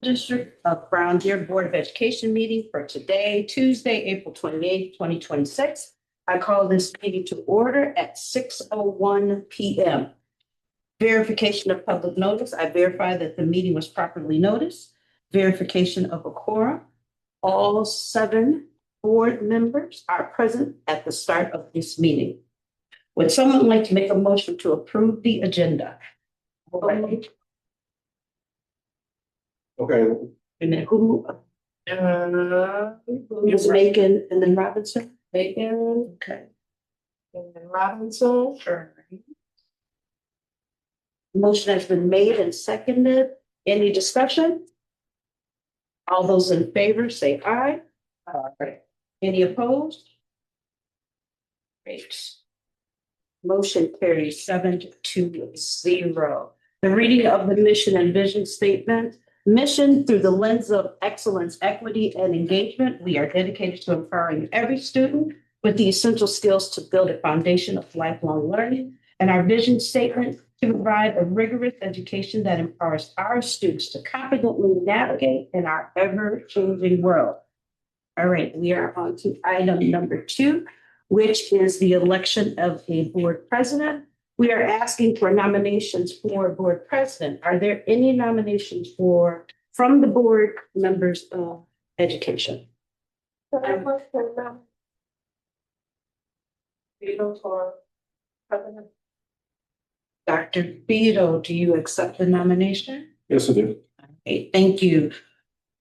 District of Brown Deer Board of Education meeting for today, Tuesday, April 28th, 2026. I call this meeting to order at 6:01 p.m. Verification of public notice. I verify that the meeting was properly noticed. Verification of a quorum. All 7 board members are present at the start of this meeting. Would someone like to make a motion to approve the agenda? Okay, And then who? Ms. Macon and then Robinson? Bacon Okay. and then Robinson. Sure. Motion has been made and seconded. Any discussion? All those in favor say aye. Aye. Any opposed? Great. Motion carries 7-0. The reading of the mission and vision statement. Mission through the lens of excellence, equity, and engagement. We are dedicated to empowering every student with the essential skills to build a foundation of lifelong learning. And our vision statement to provide a rigorous education that empowers our students to confidently navigate in our ever-changing world. All right, we are on to item number 2, which is the election of a board president. We are asking for nominations for board president. Are there any nominations from the board members of education? Dr. Beto, do you accept the nomination? yes, I do. Okay, thank you.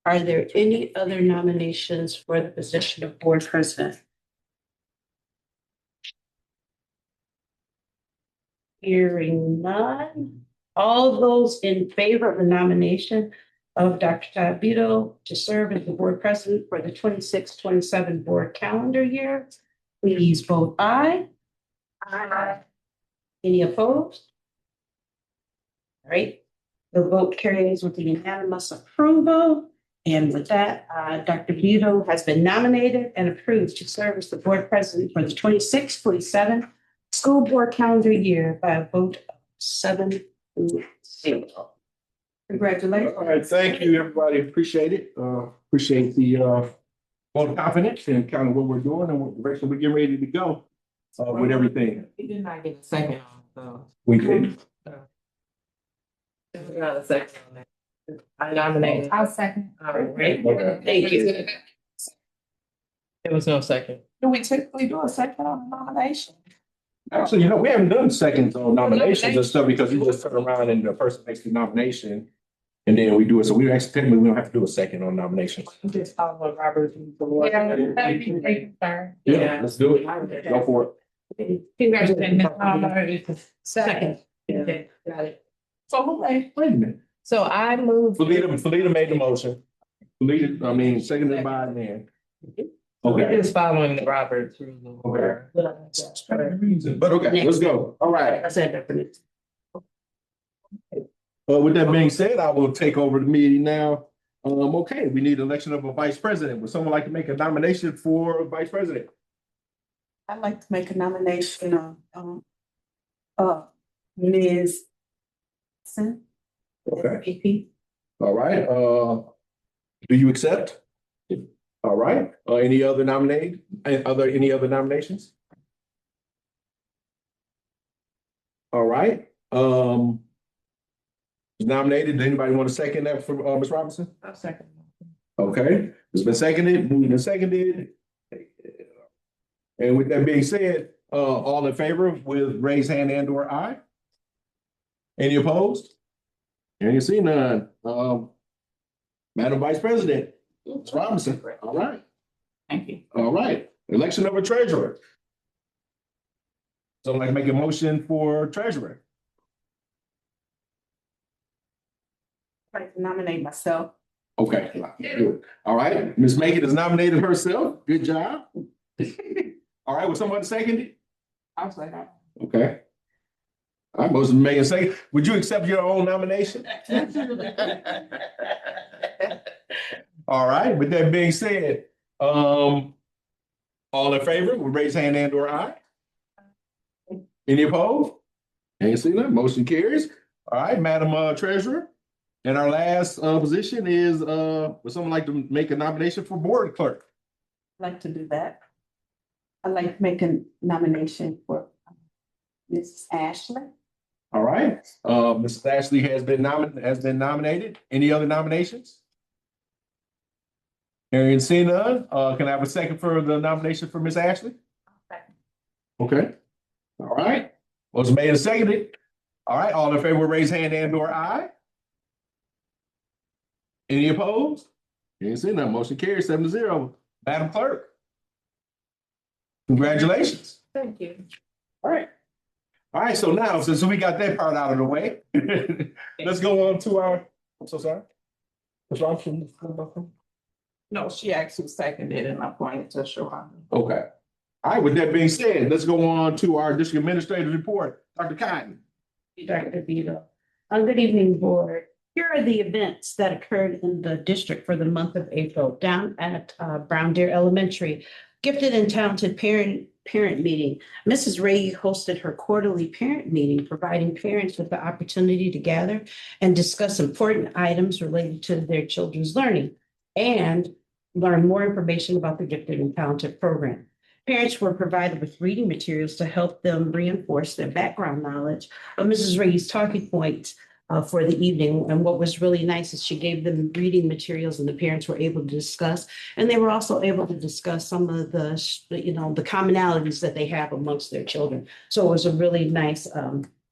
Are there any other nominations for the position of board president? Hearing none. All those in favor of the nomination of Dr. Todd Beto to serve as the board president for the 26-27 board calendar year, please vote aye. Aye. Any opposed? All right, the vote carries with the unanimous approval. And with that, Dr. Beto has been nominated and approved to serve as the board president for the 26-27 school board calendar year by a vote of 7-0. Congratulations. All right, thank you, everybody. Appreciate it. Appreciate the vote of confidence and kind of what we're doing and what direction we're getting ready to go with everything. He did not get a second on, so. We did. We got a second on that. I nominated. I'll second. All right. Okay. Thank you. There was no second. Do we typically do a second on the nomination? Actually, we haven't done seconds on nominations and stuff because you just turn around and the person makes the nomination and then we do it. So we actually technically we don't have to do a second on nominations. Just follow Robert. Yeah, that'd be great, sir. Yeah, let's do it. Go for it. Congratulations. Second. Okay, got it. So who made? Wait a minute. So I moved. Felita made the motion. Seconded by Nan. Okay. Just following the Robert's rule. Okay. But okay, let's go. All right. I said that for me. With that being said, I will take over the meeting now. Okay, we need election of a vice president. Would someone like to make a nomination for vice president? I'd like to make a nomination of Ms. Okay. All right, do you accept? All right, any other any other nominations? All right, nominated, does anybody want to second that for Ms. Robinson? I'll second. Okay, it's been seconded, moved and seconded. And with that being said, all in favor with raise hand and or aye? Any opposed? And you see none. Madam Vice President, Ms. Robinson, all right. Thank you. All right, election of a treasurer. So I'd like to make a motion for treasurer. I'd like to nominate myself. Okay, good. All right, Ms. Macon has nominated herself. Good job. All right, will someone second it? I'll say that. Okay. All right, motion made and second. Would you accept your own nomination? All right, with that being said, all in favor, will raise hand and or aye? Any opposed? Ain't seen that, motion carries. All right, Madam Treasurer. And our last position is would someone like to make a nomination for board clerk? I'd like to do that. I'd like to make a nomination for Mrs. Ashley. All right, Mrs. Ashley has been nominated. Any other nominations? Hearing and seeing none, can I have a second for the nomination for Miss Ashley? Okay, all right. Motion made and seconded. All right, all in favor, raise hand and/or aye. Any opposed? Hearing and seeing none, motion carries 7-0. Madam Clerk. Congratulations. Thank you. All right. All right, so now, since we got that part out of the way, let's go on to our, I'm so sorry. Ms. Robinson? No, she actually seconded and appointed to Sharonda. Okay. All right, with that being said, let's go on to our district administrative report. Dr. Cotton. Dr. Vito. Good evening, board. Here are the events that occurred in the district for the month of April. Down at Brown Deer Elementary, gifted and talented parent meeting. Mrs. Ray hosted her quarterly parent meeting, providing parents with the opportunity to gather and discuss important items related to their children's learning and learn more information about the gifted and talented program. Parents were provided with reading materials to help them reinforce their background knowledge of Mrs. Ray's talking points for the evening. And what was really nice is she gave them reading materials and the parents were able to discuss. And they were also able to discuss some of the, the commonalities that they have amongst their children. So it was a really nice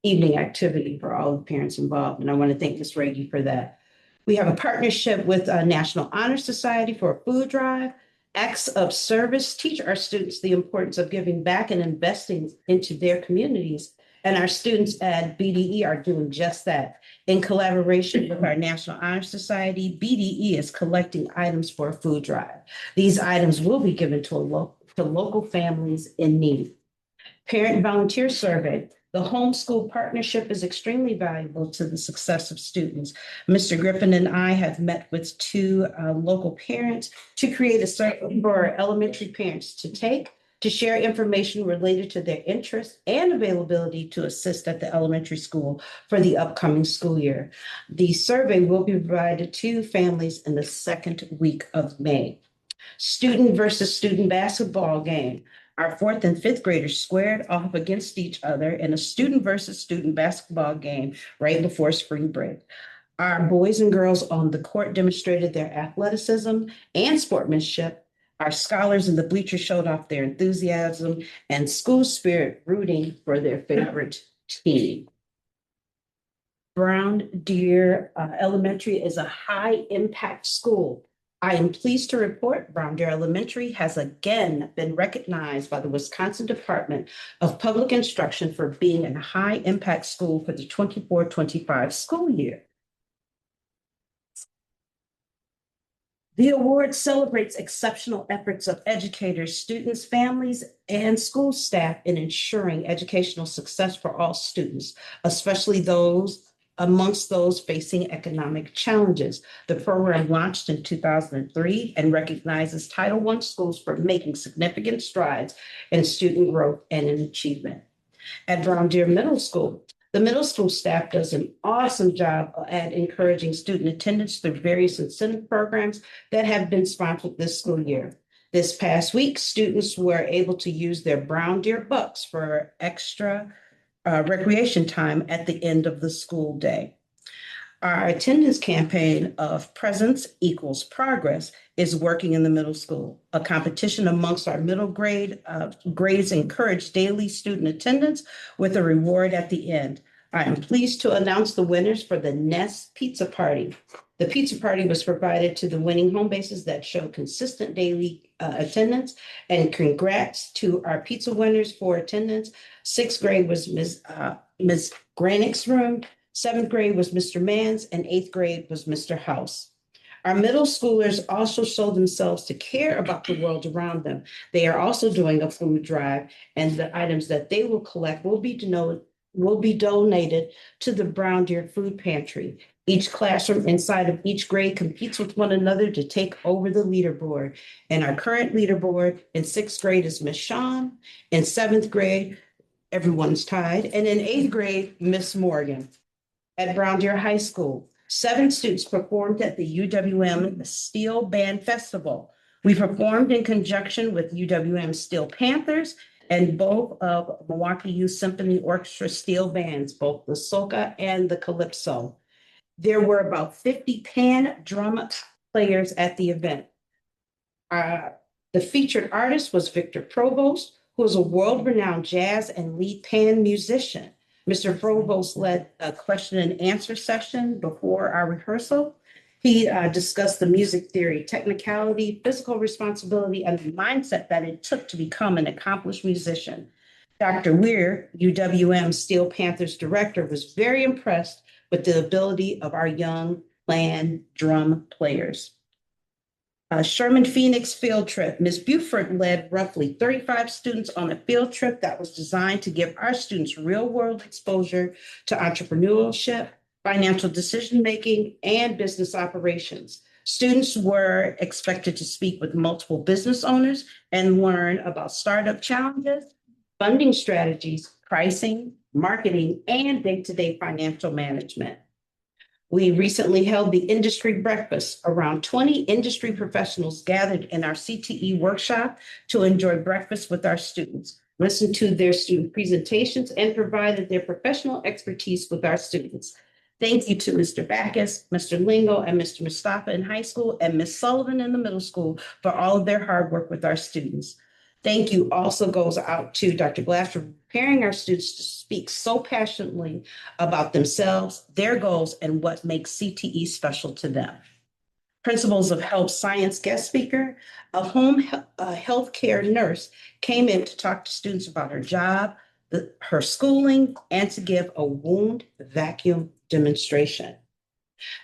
evening activity for all the parents involved. And I want to thank Ms. Raggy for that. We have a partnership with National Honor Society for a food drive. Acts of service teach our students the importance of giving back and investing into their communities. And our students at BDE are doing just that. In collaboration with our National Honor Society, BDE is collecting items for a food drive. These items will be given to local families in need. Parent volunteer survey. The homeschool partnership is extremely valuable to the success of students. Mr. Griffin and I have met with two local parents to create a survey for elementary parents to share information related to their interests and availability to assist at the elementary school for the upcoming school year. The survey will be provided to families in the second week of May. Student versus student basketball game. Our 4th and 5th graders squared off against each other in a student versus student basketball game right before spring break. Our boys and girls on the court demonstrated their athleticism and sportsmanship. Our scholars in the bleachers showed off their enthusiasm and school spirit, rooting for their favorite team. Brown Deer Elementary is a high impact school. I am pleased to report Brown Deer Elementary has again been recognized by the Wisconsin Department of Public Instruction for being a high impact school for the 24-25 school year. The award celebrates exceptional efforts of educators, students, families, and school staff in ensuring educational success for all students, especially those amongst those facing economic challenges. The program launched in 2003 and recognizes Title I schools for making significant strides in student growth and in achievement. At Brown Deer Middle School, the middle school staff does an awesome job at encouraging student attendance through various incentive programs that have been sponsored this school year. This past week, students were able to use their Brown Deer bucks for extra recreation time at the end of the school day. Our attendance campaign of presence equals progress is working in the middle school. A competition amongst our middle grades encourage daily student attendance with a reward at the end. I am pleased to announce the winners for the Nest Pizza Party. The pizza party was provided to the winning home bases that show consistent daily attendance, and congrats to our pizza winners for attendance. 6th grade was Ms. Granick's room, 7th grade was Mr. Mann's, and 8th grade was Mr. House. Our middle schoolers also show themselves to care about the world around them. They are also doing a food drive, and the items that they will collect will be donated to the Brown Deer Food Pantry. Each classroom inside of each grade competes with one another to take over the leaderboard. And our current leaderboard in 6th grade is Miss Shawn. In 7th grade, everyone's tied. And in 8th grade, Miss Morgan. At Brown Deer High School, 7 students performed at the UWM Steel Band Festival. We performed in conjunction with UWM Steel Panthers and both of Milwaukee Youth Symphony Orchestra steel bands, both the soca and the calypso. There were about 50 pan drum players at the event. The featured artist was Victor Provost, who is a world-renowned jazz and lead pan musician. Mr. Provost led a question and answer session before our rehearsal. He discussed the music theory, technicality, physical responsibility, and the mindset that it took to become an accomplished musician. Dr. Weir, UWM Steel Panthers director, was very impressed with the ability of our young land drum players. Sherman Phoenix field trip. Ms. Buford led roughly 35 students on a field trip that was designed to give our students real-world exposure to entrepreneurship, financial decision-making, and business operations. Students were expected to speak with multiple business owners and learn about startup challenges, funding strategies, pricing, marketing, and day-to-day financial management. We recently held the industry breakfast. Around 20 industry professionals gathered in our CTE workshop to enjoy breakfast with our students, listen to their student presentations, and provided their professional expertise with our students. Thank you to Mr. Backus, Mr. Lingo, and Mr. Mustafa in high school, and Ms. Sullivan in the middle school for all of their hard work with our students. Thank you also goes out to Dr. Glass for preparing our students to speak so passionately about themselves, their goals, and what makes CTE special to them. Principles of Health Science guest speaker, a home healthcare nurse came in to talk to students about her job, her schooling, and to give a wound vacuum demonstration.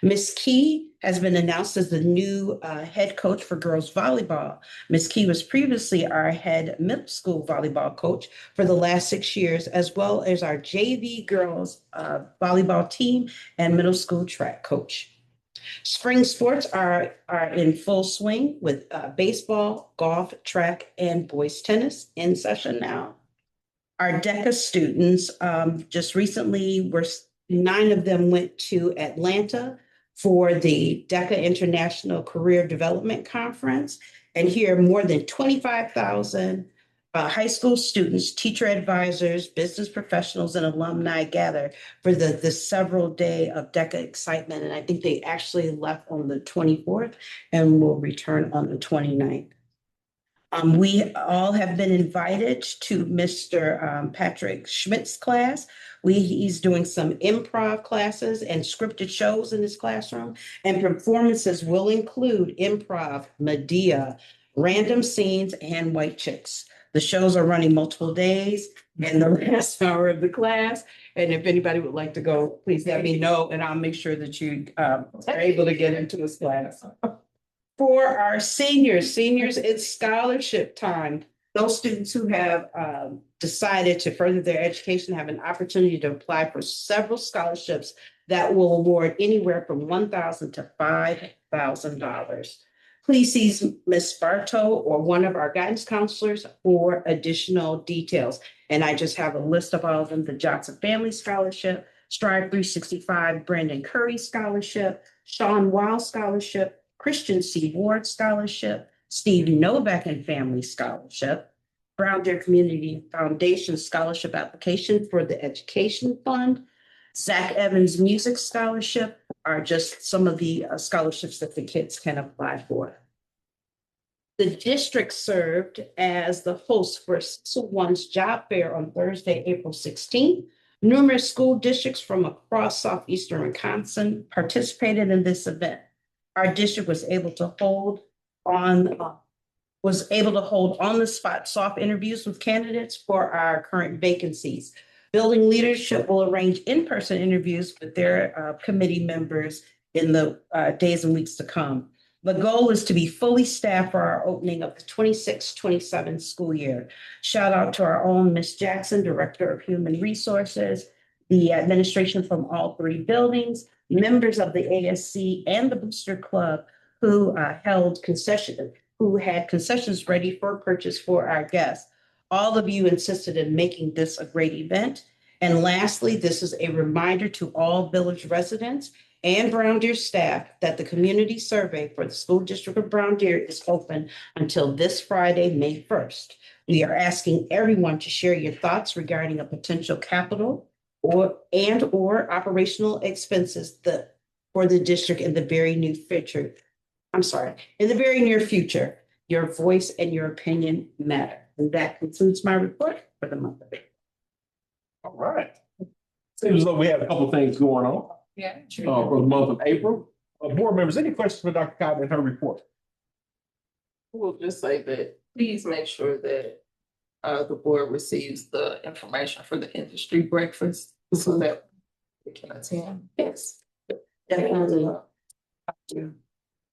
Ms. Key has been announced as the new head coach for girls volleyball. Ms. Key was previously our head middle school volleyball coach for the last 6 years, as well as our JV girls volleyball team and middle school track coach. Spring sports are in full swing with baseball, golf, track, and boys tennis in session now. Our DECA students just recently 9 of them went to Atlanta for the DECA International Career Development Conference. And here, more than 25,000 high school students, teacher advisors, business professionals, and alumni gather for the several day of DECA excitement. And I think they actually left on the 24th and will return on the 29th. We all have been invited to Mr. Patrick Schmidt's class. He's doing some improv classes and scripted shows in his classroom, and performances will include improv, Medea, random scenes, and white chicks. The shows are running multiple days in the last hour of the class. And if anybody would like to go, please let me know, and I'll make sure that you are able to get into his class. For our seniors, it's scholarship time. Those students who have decided to further their education have an opportunity to apply for several scholarships that will award anywhere from $1,000 to $5,000. Please see Ms. Bartow or one of our guidance counselors for additional details. And I just have a list of all of them: the Johnson Family Scholarship, Strive 365 Brandon Curry Scholarship, Sean Wild Scholarship, Christian C. Ward Scholarship, Steve Novak and Family Scholarship, Brown Deer Community Foundation Scholarship Application for the Education Fund, Zach Evans Music Scholarship are just some of the scholarships that the kids can apply for. The district served as the host for One's job fair on Thursday, April 16th. Numerous school districts from across southeastern Wisconsin participated in this event. Our district was able to hold on the spot soft interviews with candidates for our current vacancies. Building leadership will arrange in-person interviews with their committee members in the days and weeks to come. The goal is to be fully staffed for our opening of the 26-27 school year. Shout out to our own Ms. Jackson, Director of Human Resources, the administration from all 3 buildings, members of the ASC and the Booster Club who had concessions ready for purchase for our guests. All of you insisted in making this a great event. And lastly, this is a reminder to all village residents and Brown Deer staff that the community survey for the school district of Brown Deer is open until this Friday, May 1st. We are asking everyone to share your thoughts regarding a potential capital or operational expenses for the district in the very near future. In the very near future. Your voice and your opinion matter. And that concludes my report for the month of April. All right. Seems as though we have a couple things going on, Yeah. for the month of April. Board members, any questions for Dr. Cobb and her report? We'll just say that, please make sure that the board receives the information for the industry breakfast so that we can attend. Yes. Definitely.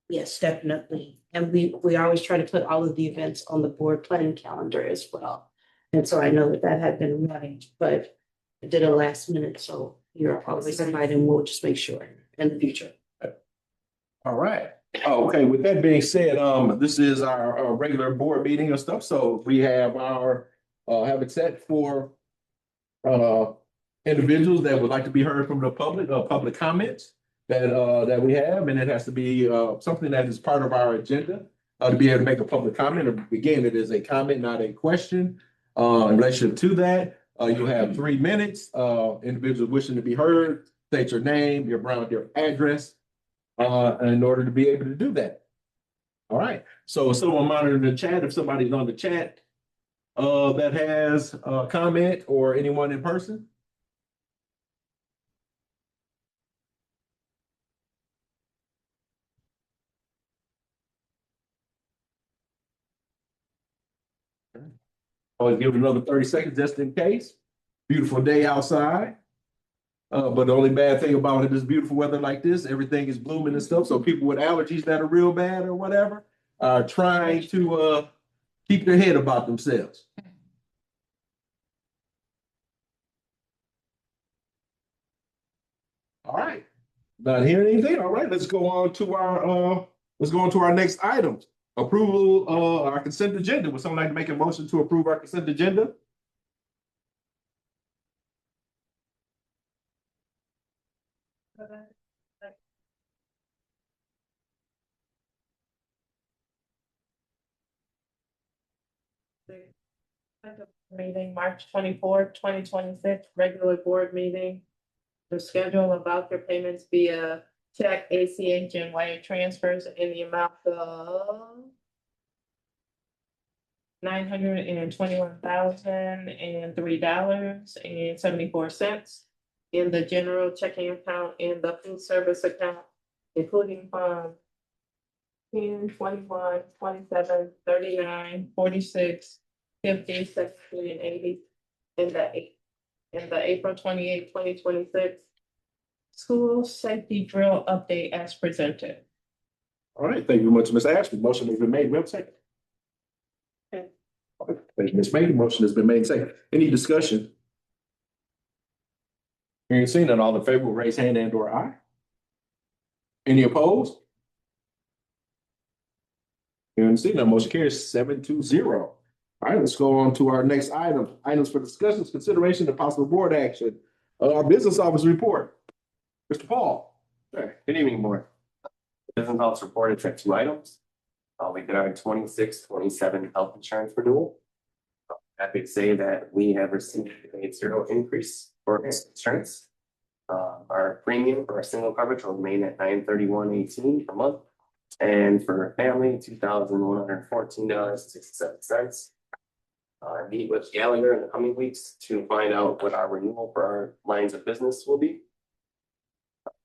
Yes, definitely. And we always try to put all of the events on the board planning calendar as well. And so I know that had been running, but it did a last minute, so you're always invited, and we'll just make sure in the future. All right. Okay, with that being said, this is our regular board meeting and stuff, so we have have it set for individuals that would like to be heard from the public comments that we have, and it has to be something that is part of our agenda to be able to make a public comment. Again, it is a comment, not a question. In relation to that, you'll have 3 minutes. Individuals wishing to be heard, state your name, your Brown Deer address, in order to be able to do that. All right. So someone monitoring the chat, if somebody's on the chat that has a comment, or anyone in person. Always give it another 30 seconds just in case. Beautiful day outside. But the only bad thing about it is beautiful weather like this, everything is blooming and stuff. So people with allergies that are real bad or whatever are trying to keep their head about themselves. All right. Not hearing anything. All right, let's go on to our next item. Approval our consent agenda. Would someone like to make a motion to approve our consent agenda? Meeting March 24th, 2026, regular board meeting. The schedule of voucher payments via check, ACH, and wire transfers in the amount of $921,003.74 in the general checking account and the food service account, including funds 10, 21, 27, 39, 46, 50, 63, and 80 in the April 28, 2026 school safety drill update as presented. All right, thank you very much, Ms. Ashley. Motion has been made. We have a second. Okay. Thank you, Ms. May. Motion has been made second. Any discussion? Hearing seen none, all in favor will raise hand and or aye. Any opposed? Hearing seen none, motion carries 7-0. All right, let's go on to our next item. Items for discussions, consideration, and possible board action. Our business office report. Mr. Paul. Sure. Good evening, board. Business office report is at 2 items. We did our 26-27 health insurance renewal. Happy to say that we have received a 0 increase for insurance. Our premium for our single coverage will remain at $931.18 per month. And for family, $2,114.67. Meet with Gallagher in the coming weeks to find out what our renewal for our lines of business will be.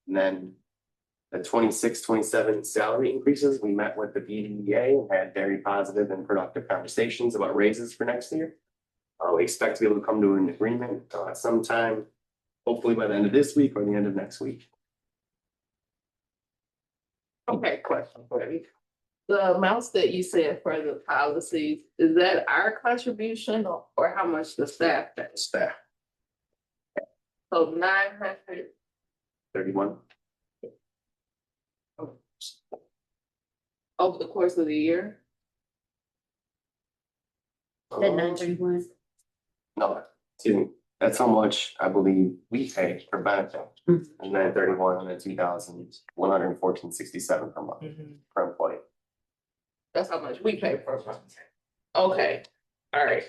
And then the 26-27 salary increases, we met with the BDEA and had very positive and productive conversations about raises for next year. We expect to be able to come to an agreement sometime, hopefully by the end of this week or the end of next week. Okay, question for you. The amounts that you said for the policies, is that our contribution or how much the staff pays? Staff. So 900 31. over the course of the year? At 931. No, excuse me. That's how much I believe we pay for benefit. And then 31 and then 2,114.67 per month per employee. That's how much we pay per month. Okay, all right.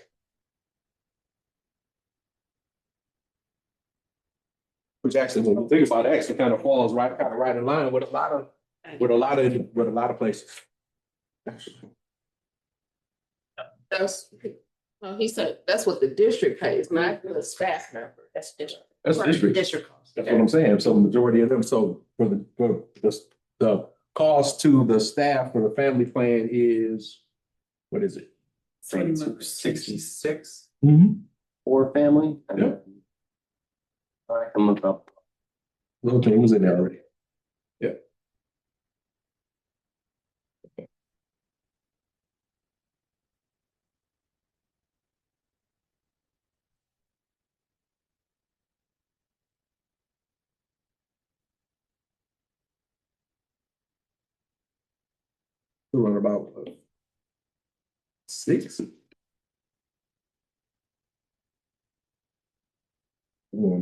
Which actually, when you think about it, actually kind of falls right, kind of right in line with a lot of places. That's, he said, that's what the district pays, not the staff member. That's district. That's district. District cost. That's what I'm saying. So the majority of them, so for the cost to the staff for the family plan is, what is it? Say 266 Mm-hmm. for family. And Yeah. then I can look up. Little things in there already. Yeah. We run about 6.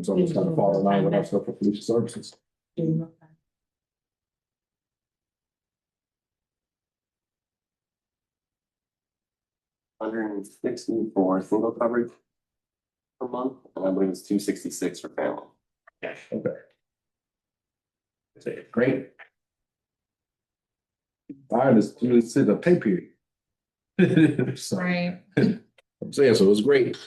So it's kind of fall in line with our stuff for police services. $160 for single coverage per month, and I believe it's $266 for family. Okay. Say, great. Fine, it's a pay period. So, Right. I'm saying, so it's great.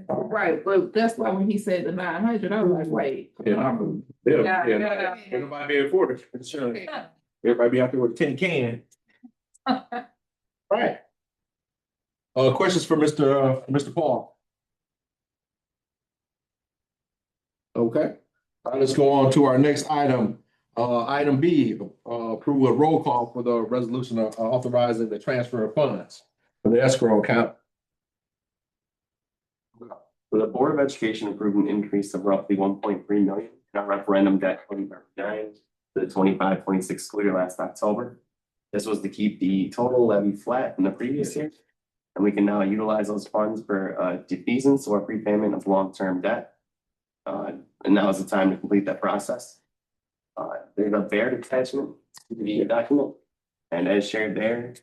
Right, but that's why when he said the 900, I was like, wait. Yeah. Everybody be at 40. Sure. Everybody be out there with a tin can. Right. Questions for Mr. Paul? Okay, let's go on to our next item. Item B, approval of roll call for the resolution authorizing the transfer of funds for the escrow account. So the Board of Education approved an increase of roughly 1.3 million in our referendum debt 2029 to the 25-26 school year last October. This was to keep the total levy flat in the previous year. And we can now utilize those funds for defeasance or prepayment of long-term debt. And now is the time to complete that process. There's a Baird attachment to the document. And as shared there,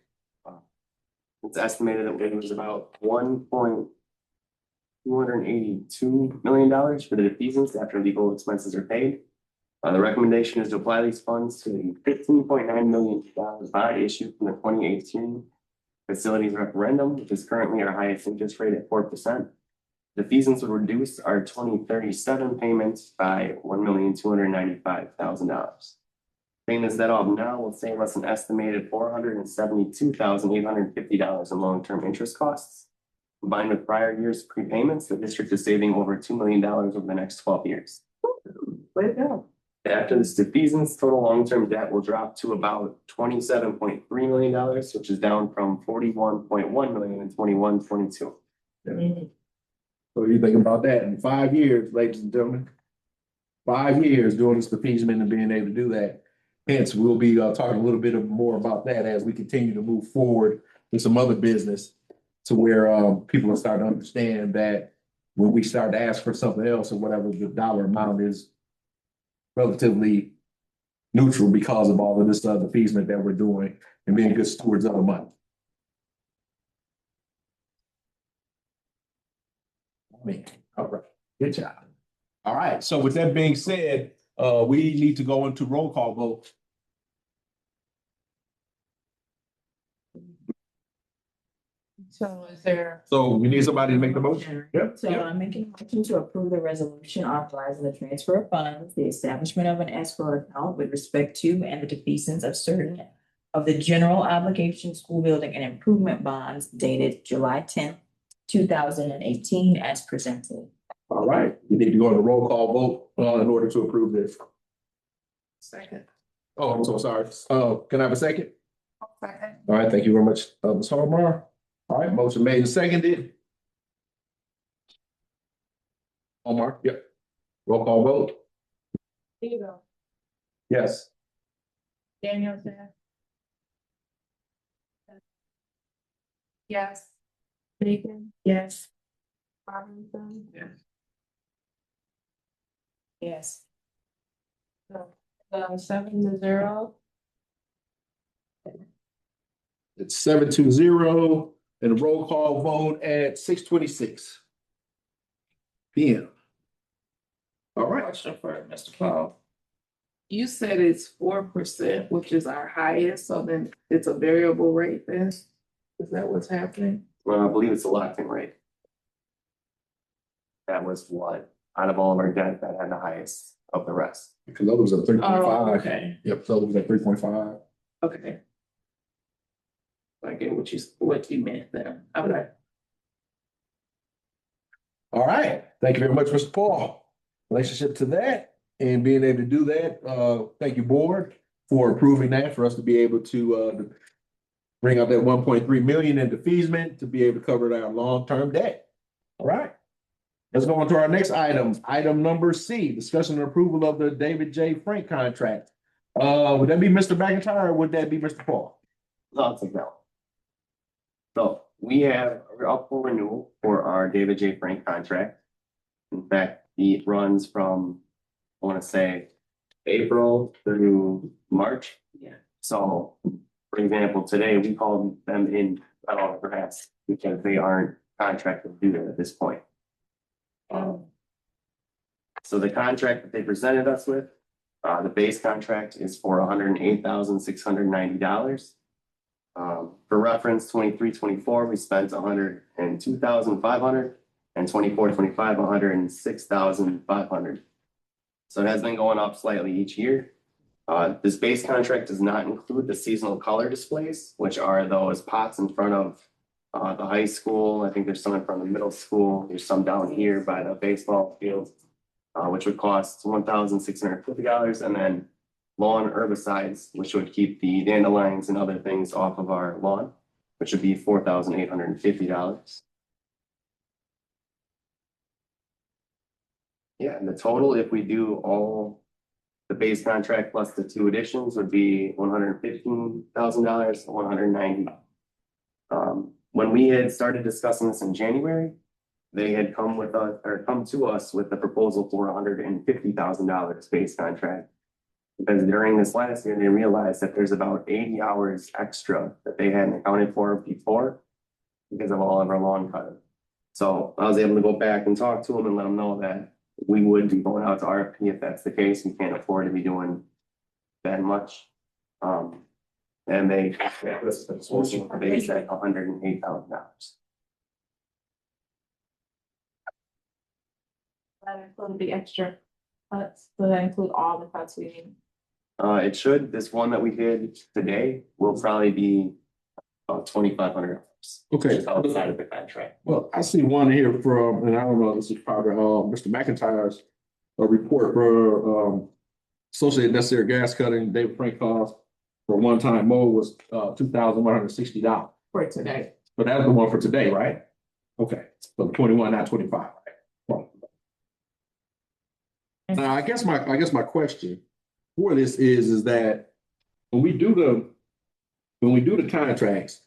it's estimated that it was about $1.282 million for the defeasance after legal expenses are paid. The recommendation is to apply these funds to the $15.9 million bond issue from the 2018 facilities referendum, which is currently our highest interest rate at 4%. The defeasance would reduce our 2037 payments by $1,295,000. Paying this debt off now will save us an estimated $472,850 in long-term interest costs. Combined with prior year's prepayments, the district is saving over $2 million over the next 12 years. Way to go. After this defeasance, total long-term debt will drop to about $27.3 million, which is down from $41.1 million in 21-22. So you think about that in 5 years, ladies and gentlemen. 5 years doing this defeasance and being able to do that. Hence, we'll be talking a little bit more about that as we continue to move forward with some other business to where people will start to understand that when we start to ask for something else or whatever, the dollar amount is relatively neutral because of all of this defeasance that we're doing and being good stewards of the money. Man, all right, good job. All right, so with that being said, we need to go into roll call vote. So is there? So we need somebody to make the motion. Yep. So I'm making a motion to approve the resolution authorizing the transfer of funds, the establishment of an escrow account with respect to and the defeasance of certain of the general obligation school building and improvement bonds dated July 10th, 2018 as presented. All right, we need to go on the roll call vote in order to approve this. Second. Oh, I'm so sorry. Can I have a second? Second. All right, thank you very much, Ms. Harmar. All right, motion made and seconded. Omar, yep. Roll call vote. Tebow, Yes. Danielson. Yes. Bacon. Yes. Robinson. Yes. Yes. 7-0. It's 7-0 and a roll call vote at 6:26 PM. All right. Question for Mr. Paul. You said it's 4%, which is our highest, so then it's a variable rate then? Is that what's happening? Well, I believe it's a locked in rate. That was what, out of all of our debt, that had the highest of the rest. Because those are 3.5. Oh, okay, Yep, so those are 3.5. okay. I get what you meant then. Okay. All right. Thank you very much, Mr. Paul. Relationship to that and being able to do that, thank you, board, for approving that, for us to be able to bring out that 1.3 million in defeasance to be able to cover our long-term debt. All right. Let's go on to our next item. Item number C, discussion and approval of the David J. Frank contract. Would that be Mr. McIntyre or would that be Mr. Paul? Lots of that. So we're up for renewal for our David J. Frank contract. In fact, it runs from, I want to say, April through March. Yeah. So, for example, today we called them in, perhaps because they aren't contracted to do that at this point. So the contract that they presented us with, the base contract is for $108,690. For reference, 23-24, we spent $102,500, and 24-25, $106,500. So it has been going up slightly each year. This base contract does not include the seasonal color displays, which are those pots in front of the high school. I think there's some in front of the middle school. There's some down here by the baseball field, which would cost $1,650, and then lawn herbicides, which would keep the dandelions and other things off of our lawn, which would be $4,850. Yeah, and the total, if we do all the base contract plus the two additions, would be $115,000, $190,000. When we had started discussing this in January, they had come to us with the proposal for $150,000 base contract. Because during this last year, they realized that there's about 80 hours extra that they hadn't accounted for before because of all of our lawn cutting. So I was able to go back and talk to them and let them know that we would be going out to RFP if that's the case. We can't afford to be doing that much. And they was base at $108,000. That include the extra cuts, so that include all the cuts we need. It should. This one that we did today will probably be about $2,500. Okay. Outside of the contract. Well, I see one here from, and I don't know, this is probably Mr. McIntyre's report for associated necessary gas cutting, David Frank cost for one-time mow was $2,160. For today. But that's the one for today, right? Okay, so 21, not 25, right? Well, now, I guess my question for this is that when we do the contracts,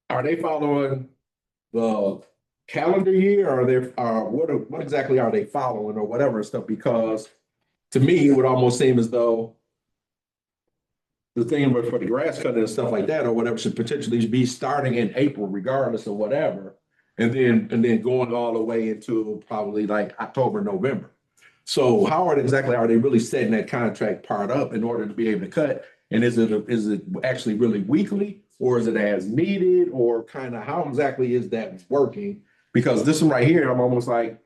are they following the calendar year, or what exactly are they following, or whatever stuff? Because to me, it would almost seem as though the thing for the grass cutting and stuff like that, or whatever, should potentially be starting in April, regardless of whatever, and then going all the way into probably like October, November. So how are they really setting that contract part up in order to be able to cut? And is it actually really weekly, or is it as needed, or kind of how exactly is that working? Because this one right here, I'm almost like,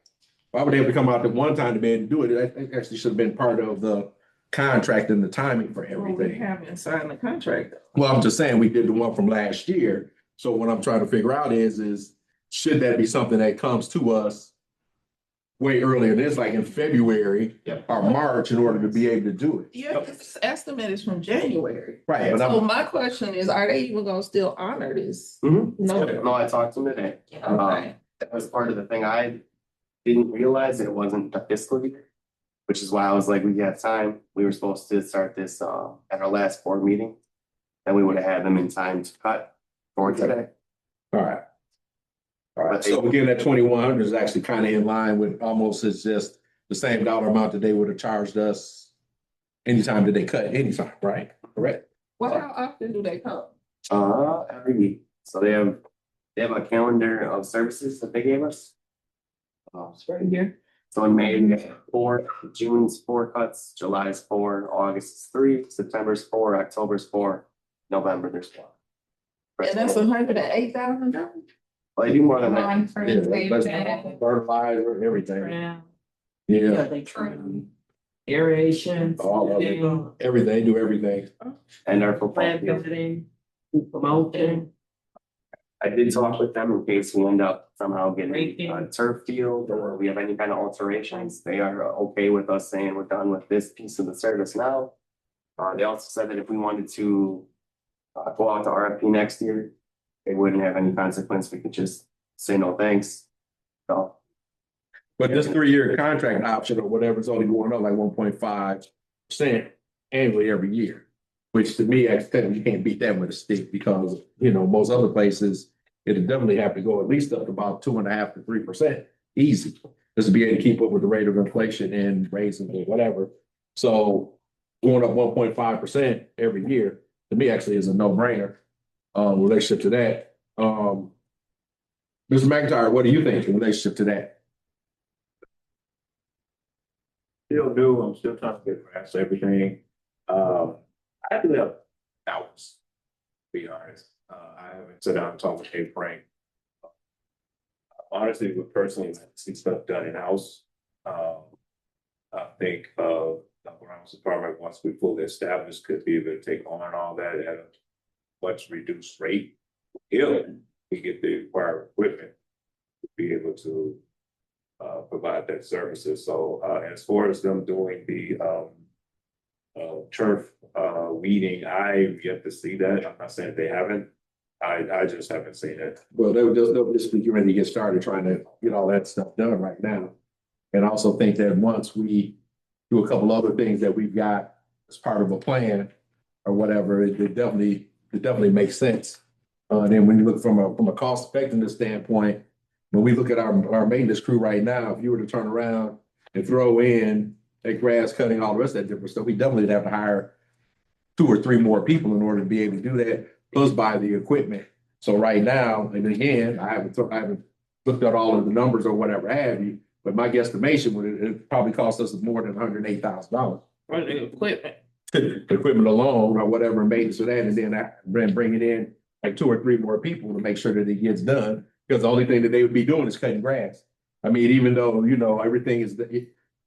why would they have to come out at one time to be able to do it? It actually should have been part of the contract and the timing for Well, we everything. haven't signed the contract. Well, I'm just saying, we did the one from last year. So what I'm trying to figure out is should that be something that comes to us way earlier? This like in February or March in order to be able to do it. Yeah, this estimate is from January. Right, but So I'm, my question is, are they even gonna still honor this? No, No. I talked to them today. Okay. That was part of the thing. I didn't realize that it wasn't a fiscal year, which is why I was like, we got time. We were supposed to start this at our last board meeting. And we would have had them in time to cut for today. all right. But So again, that 2,100 is actually kind of in line with almost it's just the same dollar amount that they would have charged us anytime that they cut anytime, right? Correct? Well, how often do they come? every week. So they have a calendar of services that they gave us. It's right here. So in May, we have 4, June's 4 cuts, July's 4, August's 3, September's 4, October's 4, November there's 1. And that's $108,000. Well, they do more than that. Yeah, that's fertilizer, everything. Yeah, They trim. Aeration. all of it, everything, they do everything. And our football Plant field. visiting, promotion. I did talk with them in case we end up somehow getting a Raking. turf field or we have any kind of alterations. They are okay with us saying we're done with this piece of the service now. They also said that if we wanted to go out to RFP next year, it wouldn't have any consequence. We could just say no thanks. So But this 3-year contract option or whatever is only going up like 1.5% annually every year. Which to me, I think you can't beat that with a stick because, you know, most other places, it'd definitely have to go at least up to about 2.5 to 3%, easy. Just to be able to keep up with the rate of inflation and raising or whatever. So going up 1.5% every year, to me actually is a no-brainer, relationship to that. Mr. McIntyre, what do you think in relationship to that? Still do, I'm still trying to get past everything. I do have doubts, to be honest. I haven't sat down and talked with Dave Frank. Honestly, would personally like to see stuff done in-house. I think the grounds department, once we fully established, could be able to take on all that at a much reduced rate. If we get the required equipment, to be able to provide that services. So as far as them doing the turf weeding, I've yet to see that. I'm not saying they haven't. I just haven't seen it. Well, they'll just be ready to get started trying to get all that stuff done right now. And I also think that once we do a couple other things that we've got as part of a plan or whatever, it definitely makes sense. And then when you look from a cost effectiveness standpoint, when we look at our maintenance crew right now, if you were to turn around and throw in a grass cutting, all the rest of that different stuff, we definitely would have to hire 2 or 3 more people in order to be able to do that, plus buy the equipment. So right now, and again, I haven't looked at all of the numbers or whatever have you, but my guesstimation would it probably cost us more than $108,000. For the equipment. The equipment alone or whatever, maintenance of that, and then bringing in like 2 or 3 more people to make sure that it gets done. Because the only thing that they would be doing is cutting grass. I mean, even though, you know, everything is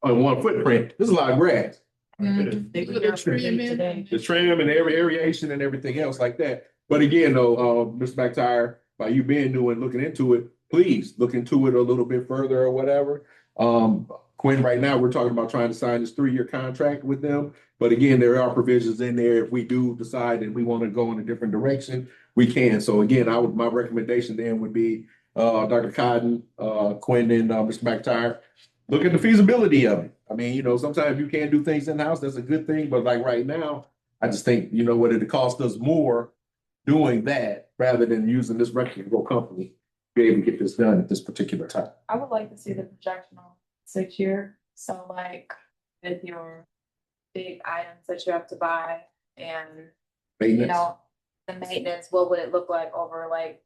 on one footprint, there's a lot of grass. They put a trim in. The trim and every aeration and everything else like that. But again, though, Mr. McIntyre, by you being new and looking into it, please look into it a little bit further or whatever. Quinn, right now, we're talking about trying to sign this 3-year contract with them. But again, there are provisions in there. If we do decide that we want to go in a different direction, we can. So again, my recommendation then would be Dr. Cotton, Quinn, and Mr. McIntyre, look at the feasibility of it. I mean, you know, sometimes you can't do things in-house. That's a good thing. But like right now, I just think, you know what, it cost us more doing that rather than using this reputable company to be able to get this done at this particular time. I would like to see the projection on 6-year, so like with your big items that you have to buy and, you Maintenance. know, the maintenance, what would it look like over like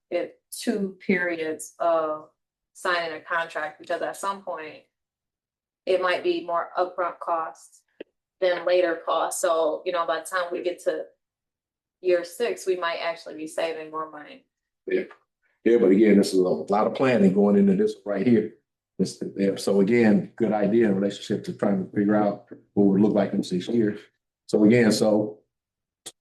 2 periods of signing a contract? Because at some point, it might be more upfront costs than later costs. So, you know, by the time we get to year 6, we might actually be saving more money. Yeah, but again, this is a lot of planning going into this right here. So again, good idea in relationship to trying to figure out what it would look like in 6 years. So again,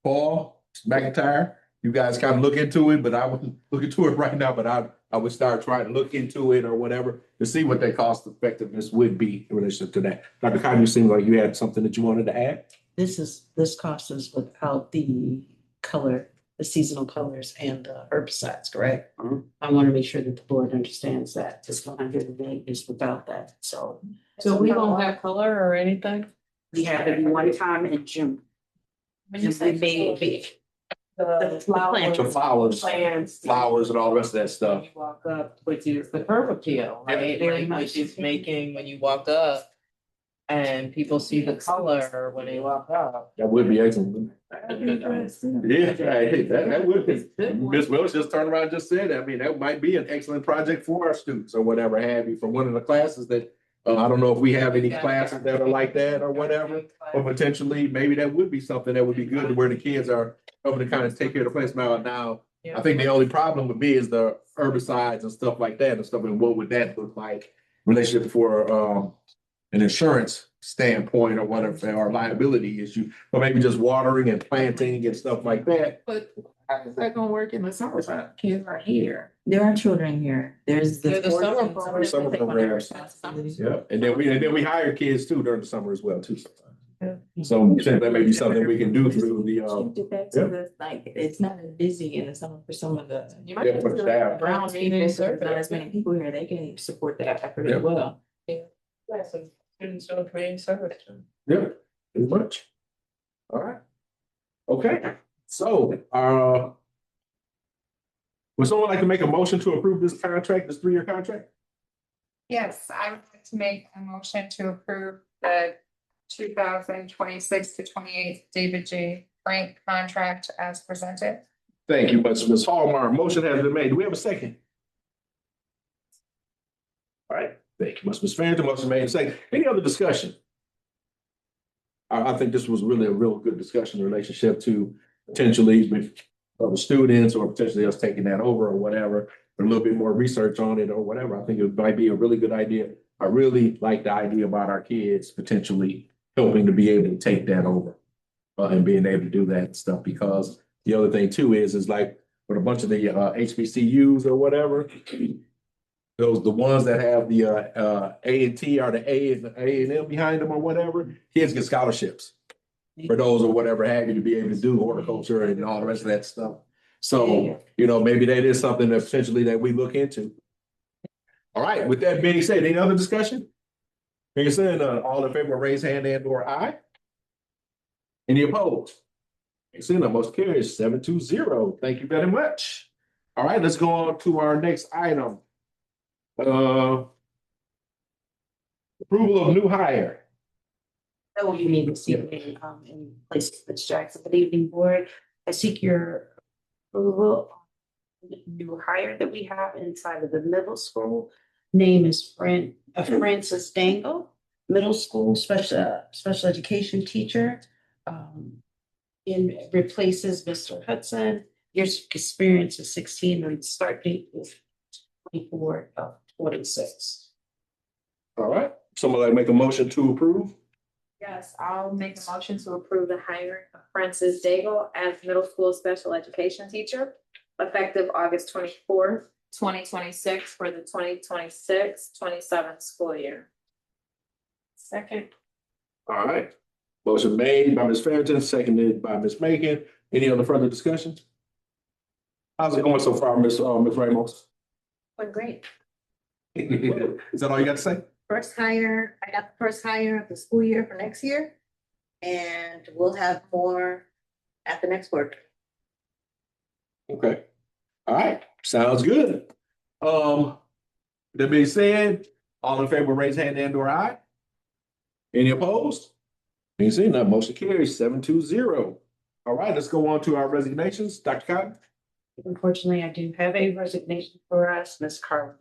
Paul, McIntyre, you guys kind of look into it, but I wouldn't look into it right now, but I would start trying to look into it or whatever to see what that cost effectiveness would be in relationship to that. Dr. Cotton, you seem like you had something that you wanted to add. This cost is without the color, the seasonal colors and herbicides, correct? Mhm. I want to make sure that the board understands that this $108 is without that. So So we don't have color or anything? we had it one time in June. When you say The flowers. The flowers, Plants. flowers and all the rest of that stuff. When you walk up, which is the curb appeal, right? Very Like, much. which is making when you walk up. And people see the color when they walk up. That would be excellent. Yeah, hey, that would be. Ms. Willis just turned around and just said, I mean, that might be an excellent project for our students or whatever have you from one of the classes that. I don't know if we have any classes that are like that or whatever, or potentially maybe that would be something that would be good to where the kids are helping to kind of take care of the place now. I think the only problem would be is the herbicides and stuff like that and stuff. And what would that look like relationship for an insurance standpoint or whatever, or liability issue, or maybe just watering and planting and stuff like that. But how is that gonna work in the summertime? Kids are here. There are children here. There's Yeah, the summer portion- program. Summer take on programs. responsibility. Yeah, and then we hire kids too during the summer as well too. So that may be something we can do through the Shift it back to yeah. the, like, it's not as busy in the summer for some of the. You might Yeah, have for to staff. Brown Community students, there's service. not as many people here, they can support that effort Yeah. as well. Yeah, so students don't create service. Yeah, pretty much. All right. Okay, so, would someone like to make a motion to approve this contract, this 3-year contract? Yes, I would like to make a motion to approve the 2026 to 28 David J. Frank contract as presented. Thank you much, Ms. Hallmark. Motion has been made. Do we have a second? All right, thank you much, Ms. Farrington. Motion made and second. Any other discussion? I think this was really a real good discussion in relationship to potentially with other students or potentially us taking that over or whatever, a little bit more research on it or whatever. I think it might be a really good idea. I really like the idea about our kids potentially helping to be able to take that over and being able to do that stuff, because the other thing too is like with a bunch of the HBCUs or whatever, those the ones that have the A&T or the A&M behind them or whatever, kids get scholarships for those or whatever have you to be able to do horticulture and all the rest of that stuff. So, maybe that is something that potentially that we look into. All right, with that being said, any other discussion? Being said, all in favor, raise hand and/or aye. Any opposed? Seeing none, motion carries 7-0. Thank you very much. All right, let's go on to our next item. Approval of new hire. That will be needed this evening, in place of Ms. Jackson. Good evening, board. I seek your approval on the new hire that we have inside of the middle school. Name is Francis Dangle, middle school special education teacher. Replaces Mr. Hudson. Years of experience is 16 and start date is 24 of 26. All right, someone like to make a motion to approve? Yes, I'll make a motion to approve the hiring of Francis Daigle as middle school special education teacher, effective August 24th, 2026 for the 2026-27 school year. Second. All right. Motion made by Ms. Farrington, seconded by Ms. Macon. Any other further discussion? How's it going so far, Ms. Ramos? Went great. Is that all you got to say? I got the first hire of the school year for next year. And we'll have more at the next work. Okay. All right, sounds good. That being said, all in favor, raise hand and/or aye. Any opposed? Being seen, that motion carries 7-0. All right, let's go on to our resignations. Dr. Cotton? Unfortunately, I do have a resignation for us, Ms. Carla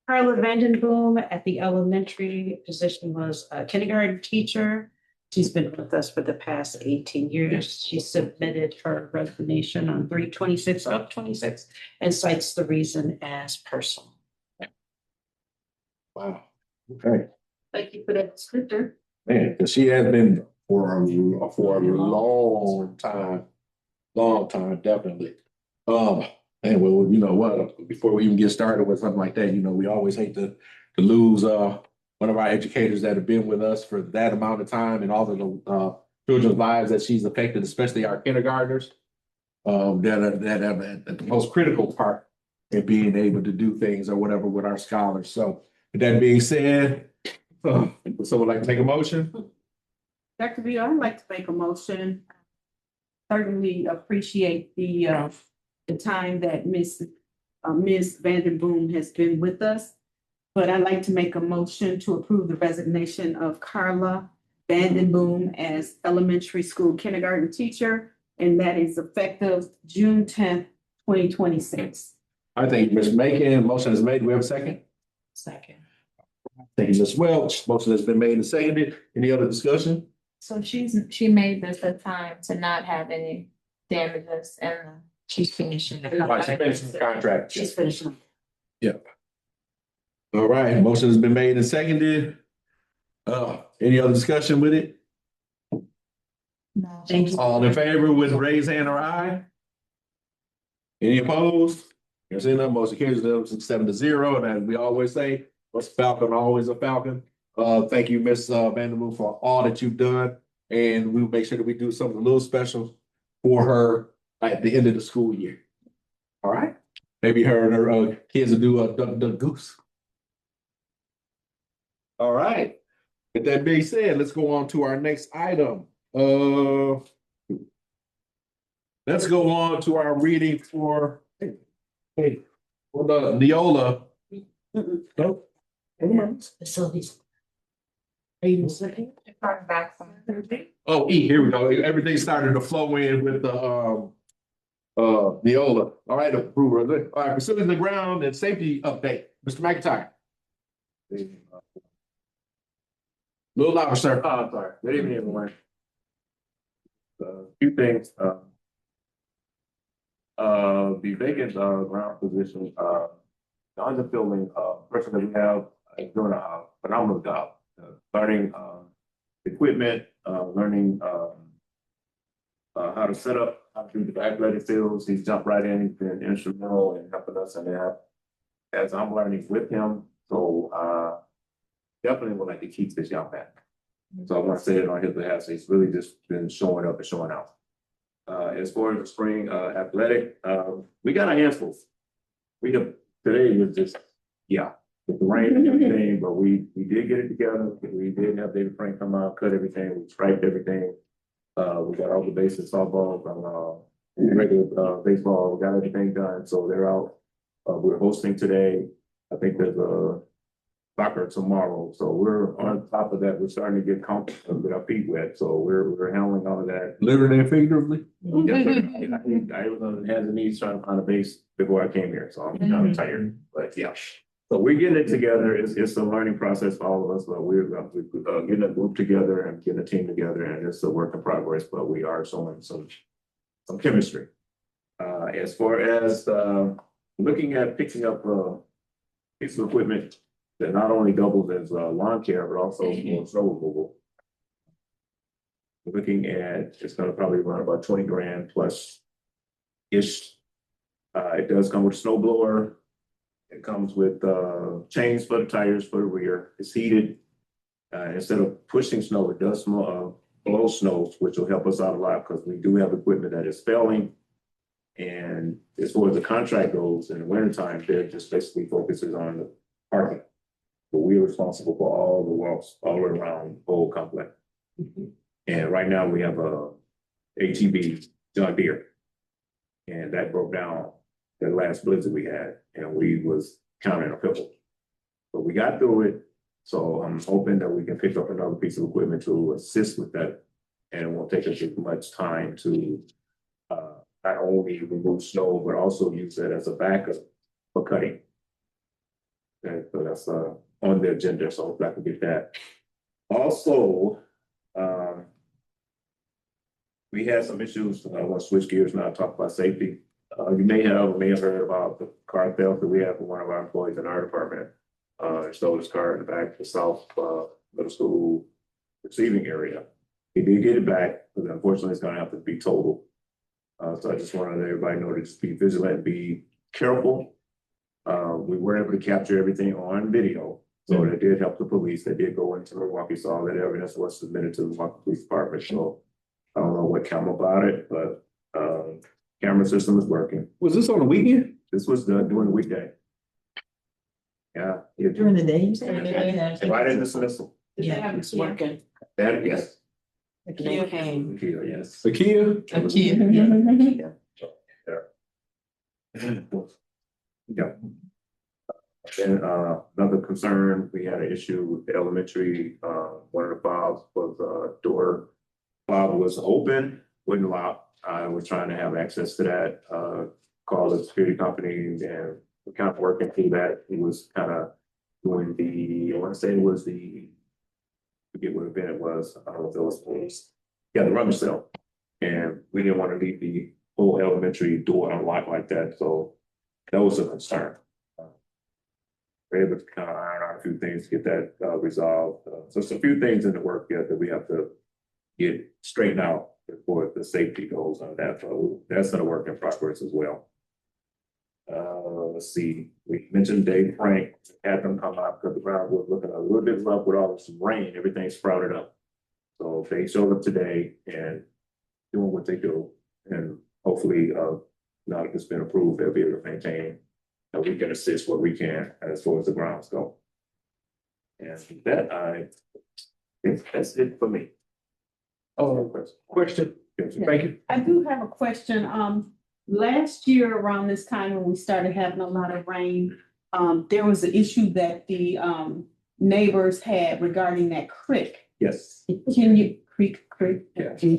Vandenboom at the elementary position was a kindergarten teacher. She's been with us for the past 18 years. She submitted her resignation on 3/26 of 26 and cites the reason as personal. Wow. Okay. Thank you for that descriptor. Man, because she has been for a long time, definitely. And well, you know what, before we even get started with something like that, we always hate to lose one of our educators that have been with us for that amount of time and all of the children's lives that she's affected, especially our kindergartners. That are at the most critical part in being able to do things or whatever with our scholars. So with that being said, would someone like to make a motion? Dr. Vito, I'd like to make a motion certainly appreciate the time that Ms. Vandenboom has been with us. But I'd like to make a motion to approve the resignation of Carla Vandenboom as elementary school kindergarten teacher, and that is effective June 10th, 2026. I thank you, Ms. Macon. Motion is made. Do we have a second? Second. Thank you, Ms. Welch. Motion has been made and seconded. Any other discussion? So she made this a time to not have any damages and She's finishing. Right, she finished the contract. She's finishing. All right, motion has been made and seconded. Any other discussion with it? No. Thank you. All in favor with raise hand or aye? Any opposed? Here's none, motion carries 7-0, and as we always say, what's a falcon, always a falcon. Thank you, Ms. Vandermoot, for all that you've done, and we'll make sure that we do something a little special for her at the end of the school year. All right? Maybe her and her kids will do a duck goose. All right. With that being said, let's go on to our next item. Let's go on to our reading for the Neola. No? Facilities. Are you listening? Back from. Oh, E, here we go. Everything started to flow in with the Neola. All right, approval. All right, facilities on the ground and safety update. Mr. McIntyre. Little louder, sir. Sorry. Good evening, everyone. Few things, the vacant, ground position, the underfilling, person that we have is doing a phenomenal job. Learning, equipment, learning, how to set up, how to do the athletic fields. He's jumped right in, he's been instrumental in helping us in that. As I'm learning with him, so, definitely would like to keep this young man. So I want to say it on his behalf. So he's really just been showing up and showing out. As far as the spring athletic, we got our hands full. Today was just, with the rain and everything, but we did get it together. We did have David Frank come out, cut everything, we striped everything. We got all the bases, softball, regular baseball, we got everything done. So they're out. We're hosting today. I think there's a soccer tomorrow, so we're on top of that. We're starting to get comfortable, get our feet wet, so we're handling all of that. Literally and figuratively. Yes, sir. I was on the hands and knees trying to find a base before I came here, so I'm kind of tired, but yeah. So we're getting it together. It's a learning process for all of us, but we're getting a group together and getting a team together, and it's a work in progress, but we are showing some chemistry. As far as looking at picking up a piece of equipment that not only doubles as lawn care, but also snow removal. We're looking at, it's gonna probably run about 20 grand plus ish. It does come with a snow blower. It comes with chains for the tires for the rear. It's heated. Instead of pushing snow, it does blow snow, which will help us out a lot because we do have equipment that is failing. And as far as the contract goes, in the wintertime, they're just basically focuses on the parking. But we're responsible for all the walks all around the whole complex. And right now we have a ATV John Deere. And that broke down the last blizzard we had, and we was counting a pickle. But we got through it. So I'm hoping that we can pick up another piece of equipment to assist with that. And it won't take us as much time to not only remove snow, but also use that as a backup for cutting. Okay, so that's on the agenda, so if I can get that. Also, we had some issues. I want to switch gears now and talk about safety. You may have heard about the car theft that we have from one of our employees in our department. Stole his car in the back of the South Middle School receiving area. He did get it back, but unfortunately it's gonna have to be totaled. So I just wanted everybody to know to just be vigilant, be careful. We were able to capture everything on video. So that did help the police. They did go into Milwaukee, saw that evidence was submitted to the Milwaukee Police Department. So I don't know what came about it, but camera system is working. Was this on the weekend? This was done during the weekday. Yeah. During the day, you said? Right in dismissal. Yeah. It's working. That, yes. They came. Kia, yes. Sakia? Akia. Yeah. And another concern, we had an issue with the elementary, one of the fobs was door fob was open, wouldn't lock. I was trying to have access to that, called the security company and we kind of working through that. He was kind of doing I want to say it was forget what event it was. I don't know if it was, yeah, the rummage sale. And we didn't want to leave the whole elementary door unlocked like that, so that was a concern. We're able to kind of iron out a few things to get that resolved. So it's a few things in the work yet that we have to get straightened out before the safety goes on that. So that's in a work in progress as well. Let's see, we mentioned Dave Frank, had them come out because the ground was looking a little bit rough with all this rain, everything sprouted up. So they showed up today and doing what they do. And hopefully, now that it's been approved, they'll be able to maintain, and we can assist where we can as far as the grounds go. And with that, that's it for me. Oh, question. Thank you. I do have a question. Last year around this time when we started having a lot of rain, there was an issue that the neighbors had regarding that creek. Yes. Can you, creek? Yeah. Can you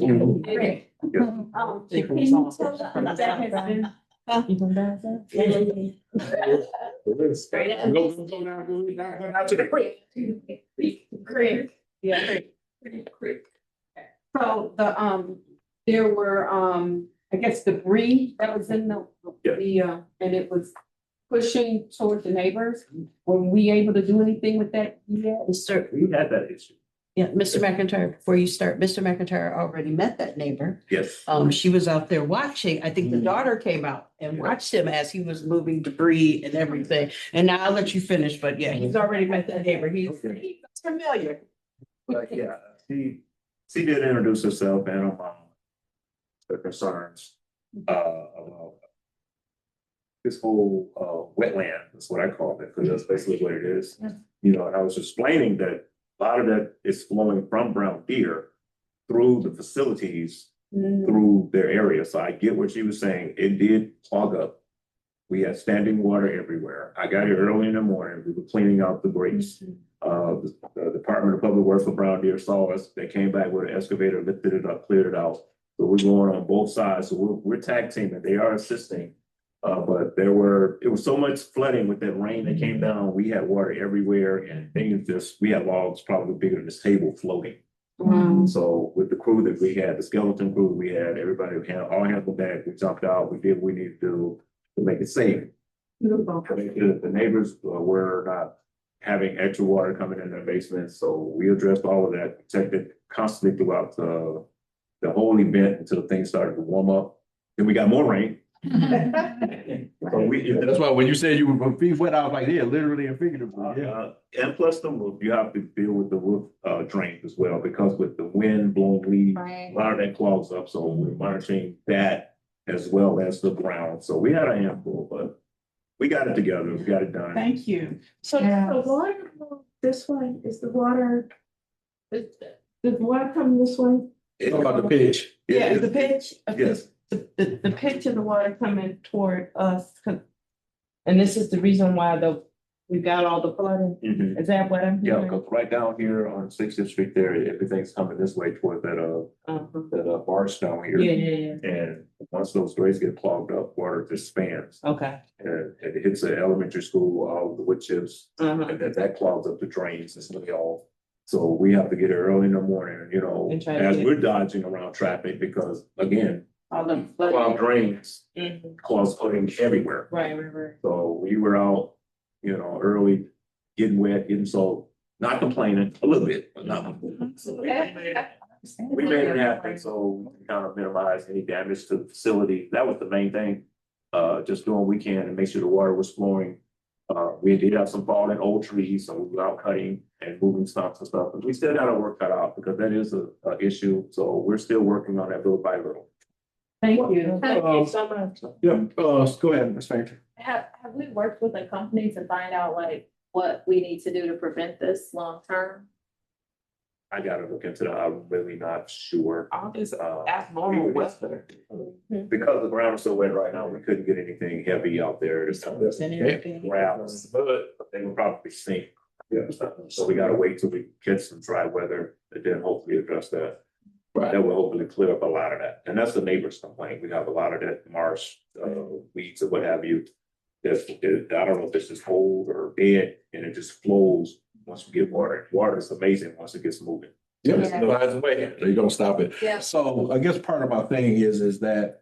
tell us if that has been? Go down to the creek. Creek, yeah. So there were, I guess debris that was in and it was pushing towards the neighbors. Were we able to do anything with that yet? Mr. We had that issue. Yeah, Mr. McIntyre, before you start, Mr. McIntyre already met that neighbor. Yes. She was out there watching. I think the daughter came out and watched him as he was moving debris and everything. And now I'll let you finish, but yeah, he's already met that neighbor. He's familiar. But yeah, she did introduce herself and her mom. The concerns about this whole wetland, that's what I call it, because that's basically what it is. You know, and I was explaining that a lot of that is flowing from Brown Deer through the facilities, through their area. So I get what she was saying. It did clog up. We had standing water everywhere. I got here early in the morning. We were cleaning out the breaks. The Department of Public Works for Brown Deer saw us. They came back with an excavator, lifted it up, cleared it out. So we're going on both sides. So we're tag teaming. They are assisting. But it was so much flooding with that rain that came down. We had water everywhere and things we had logs probably bigger than this table floating. So with the crew that we had, the skeleton crew we had, everybody all hands on deck. We jumped out. We did what we needed to do to make it safe. The neighbors were not having extra water coming in their basements. So we addressed all of that, protected constantly throughout the whole event until things started to warm up. Then we got more rain. That's why when you said you were feet wet, I was like, yeah, literally and figuratively. Yeah. And plus the roof, you have to deal with the roof drains as well, because with the wind blowing leaves, a lot of that clogs up. So we're monitoring that as well as the ground. So we had a handful, but we got it together. We got it done. Thank you. So the water this way, is the water, does the water come this way? It's about the pitch. Yeah, the pitch. Yes. The pitch of the water coming toward us. And this is the reason why we got all the flooding. Mhm. Is that what I'm Yeah, hearing? because right down here on 60th Street there, everything's coming this way toward that barge down here. Yeah. And once those drains get clogged up, water just spans. Okay. And it hits the elementary school, all the wood chips, Uh-huh. and then that clogs up the drains. It's really all. So we have to get here early in the morning, And try to as get- we're dodging around traffic, because again, All them clogged flooding. drains cause flooding everywhere. Right. So we were out, early, getting wet, getting soaked, not complaining, a little bit, but not. So we made it happen, so we can kind of minimize any damage to the facility. That was the main thing. Just doing what we can and make sure the water was flowing. We did have some fallen old trees, so we were out cutting and moving stumps and stuff, but we still got our work cut out because that is a issue. So we're still working on that little by little. Thank you. Thank you so much. Yeah, go ahead, Ms. Farrington. Have we worked with a company to find out like what we need to do to prevent this long term? I gotta look into that. I'm really not sure. All this Uh, abnormal weather. Because the ground is so wet right now, we couldn't get anything heavy out there. There's some gravel, but they would probably sink. Yeah, so we gotta wait till we get some dry weather and then hopefully address that. Right. That will hopefully clear up a lot of that. And that's the neighbor's complaint. We have a lot of that marsh, weeds or what have you. I don't know if it's just old or dead and it just flows once we get water. Water is amazing once it gets moving. Yeah, it finds a way. They don't stop it. Yeah. So I guess part of my thing is that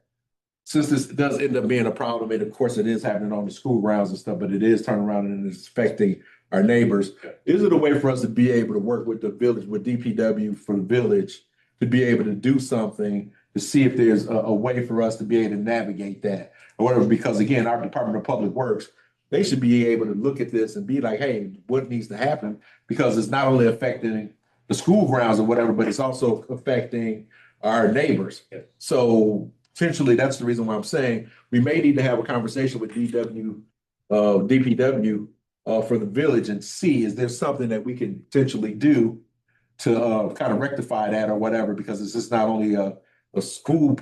since this does end up being a problem, and of course it is happening on the school grounds and stuff, but it is turning around and it's affecting our neighbors. Is it a way for us to be able to work with the village, with DPW for the village, to be able to do something to see if there's a way for us to be able to navigate that or whatever? Because again, our Department of Public Works, they should be able to look at this and be like, hey, what needs to happen? Because it's not only affecting the school grounds or whatever, but it's also affecting our neighbors. So potentially, that's the reason why I'm saying we may need to have a conversation with DPW for the village and see, is there something that we can potentially do to kind of rectify that or whatever, because it's just not only a school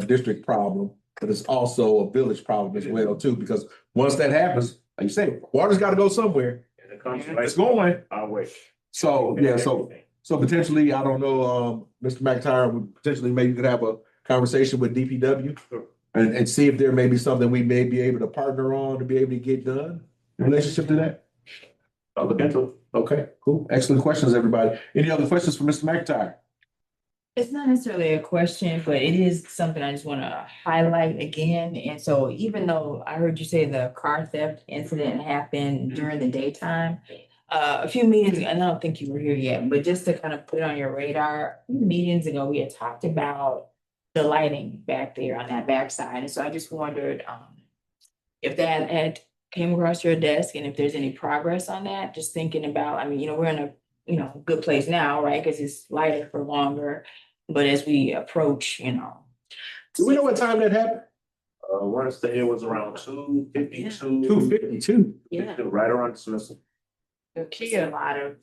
district problem, but it's also a village problem as well too, because once that happens, like you say, water's got to go somewhere. And it comes It's going. our way. So, yeah, so potentially, I don't know, Mr. McIntyre, would potentially maybe you could have a conversation with DPW and see if there may be something we may be able to partner on to be able to get done in relationship to that. I'll look into it. Okay, cool. Excellent questions, everybody. Any other questions for Mr. McIntyre? It's not necessarily a question, but it is something I just want to highlight again. And so even though I heard you say the car theft incident happened during the daytime, a few meetings, and I don't think you were here yet, but just to kind of put it on your radar, a few meetings ago, we had talked about the lighting back there on that backside. And so I just wondered if that had came across your desk and if there's any progress on that, just thinking about, I mean, we're in a, good place now, right? Because it's lighter for longer. But as we approach, Do we know what time that happened? I want to say it was around 2:52. 2:52. Yeah. Right around dismissal. It's a lot of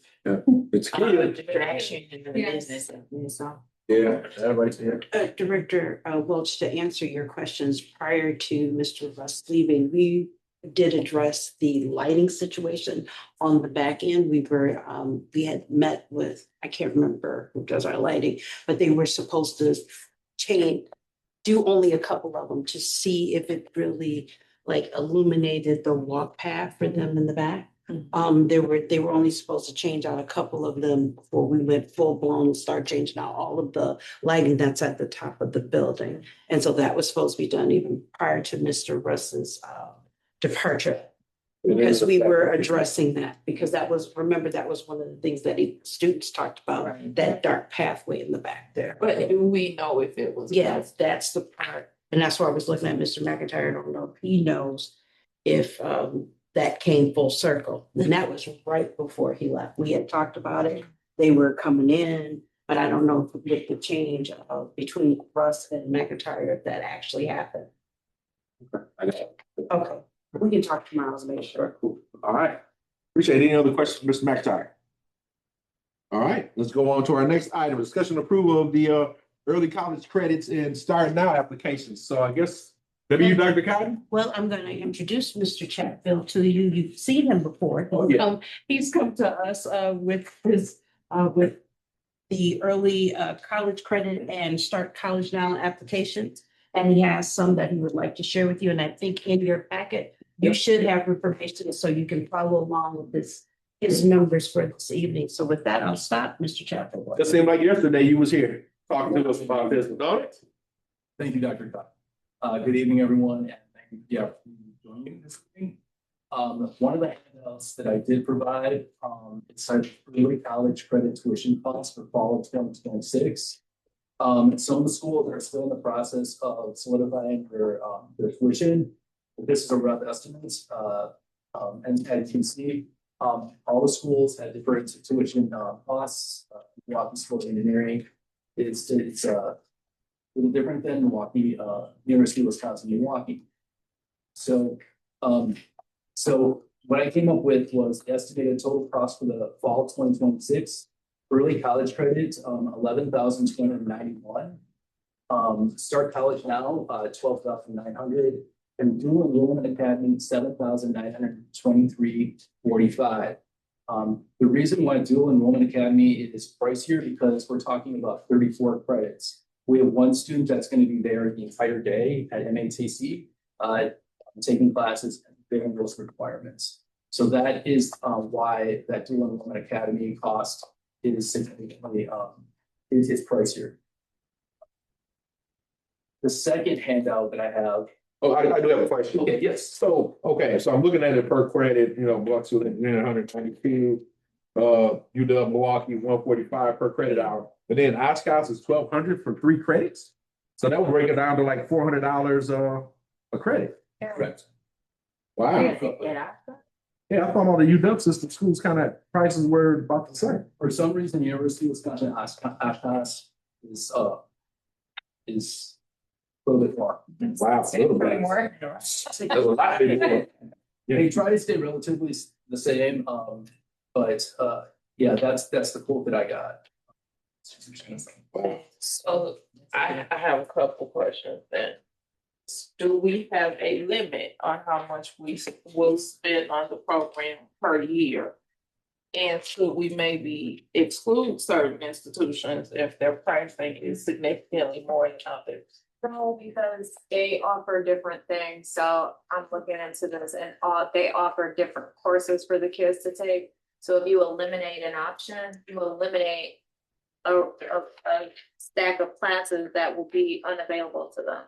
It's distraction in the Yes. business. And so. Yeah, everybody's here. Director Welch, to answer your questions prior to Mr. Russ leaving, we did address the lighting situation on the back end. We had met with, I can't remember who does our lighting, but they were supposed to do only a couple of them to see if it really illuminated the walk path for them in the back. They were only supposed to change out a couple of them before we went full blown and start changing out all of the lighting that's at the top of the building. And so that was supposed to be done even prior to Mr. Russ's departure. Because we were addressing that, because that was one of the things that students talked about, Right. that dark pathway in the back there. But do we know if it was? Yes, that's the part. And that's why I was looking at Mr. McIntyre. I don't know if he knows if that came full circle. And that was right before he left. We had talked about it. They were coming in, but I don't know if with the change between Russ and McIntyre, if that actually happened. I got it. Okay, we can talk tomorrow to make sure. Cool. All right. Appreciate it. Any other questions, Mr. McIntyre? All right, let's go on to our next item, discussion approval of the early college credits and Start Now applications. So I guess, maybe you, Dr. Cotton? Well, I'm going to introduce Mr. Chatfield to you. You've seen him before. Oh, yeah. He's come to us with the early college credit and Start College Now applications. And he has some that he would like to share with you. And I think in your packet, you should have information so you can follow along with his numbers for this evening. So with that, I'll stop, Mr. Chatfield. Just seemed like yesterday you was here talking to us about this, don't it? Thank you, Dr. Cotton. Good evening, everyone, and thank you for the opportunity to join you this evening. One of the handouts that I did provide, it's our early college credit tuition costs for fall of 2026. Some of the schools are still in the process of solidifying their tuition. This is a rough estimate. And as you can see, all the schools had different tuition costs. Milwaukee School of Engineering, it's a little different than Milwaukee, University of Wisconsin-Milwaukee. So what I came up with was the estimated total cost for the fall 2026 early college credit, 11,291. Start College Now, 12,900. And Dual Enrollment Academy, 7,923.45. The reason why Dual Enrollment Academy is pricier because we're talking about 34 credits. We have one student that's going to be there the entire day at MATC, taking classes and fitting those requirements. So that is why that Dual Enrollment Academy cost is significantly is pricier. The second handout that I have. Oh, I do have a question. Okay, yes. So, okay, so I'm looking at it per credit, Buck's 122, UW Milwaukee, 145 per credit hour. But then Oshkosh is 1,200 for 3 credits. So that would break it down to like $400 a credit. Correct. Wow. Yeah, I thought all the UW system schools kind of prices were about the same. For some reason, University of Wisconsin Oshkosh is a little bit more. Wow. Pretty more. There's a lot of people. They try to stay relatively the same, but yeah, that's the quote that I got. So I have a couple questions then. Do we have a limit on how much we will spend on the program per year? And should we maybe exclude certain institutions if their pricing is significantly more than others? No, because they offer different things, so I'm looking into this and they offer different courses for the kids to take. So if you eliminate an option, you eliminate a stack of classes that will be unavailable to them.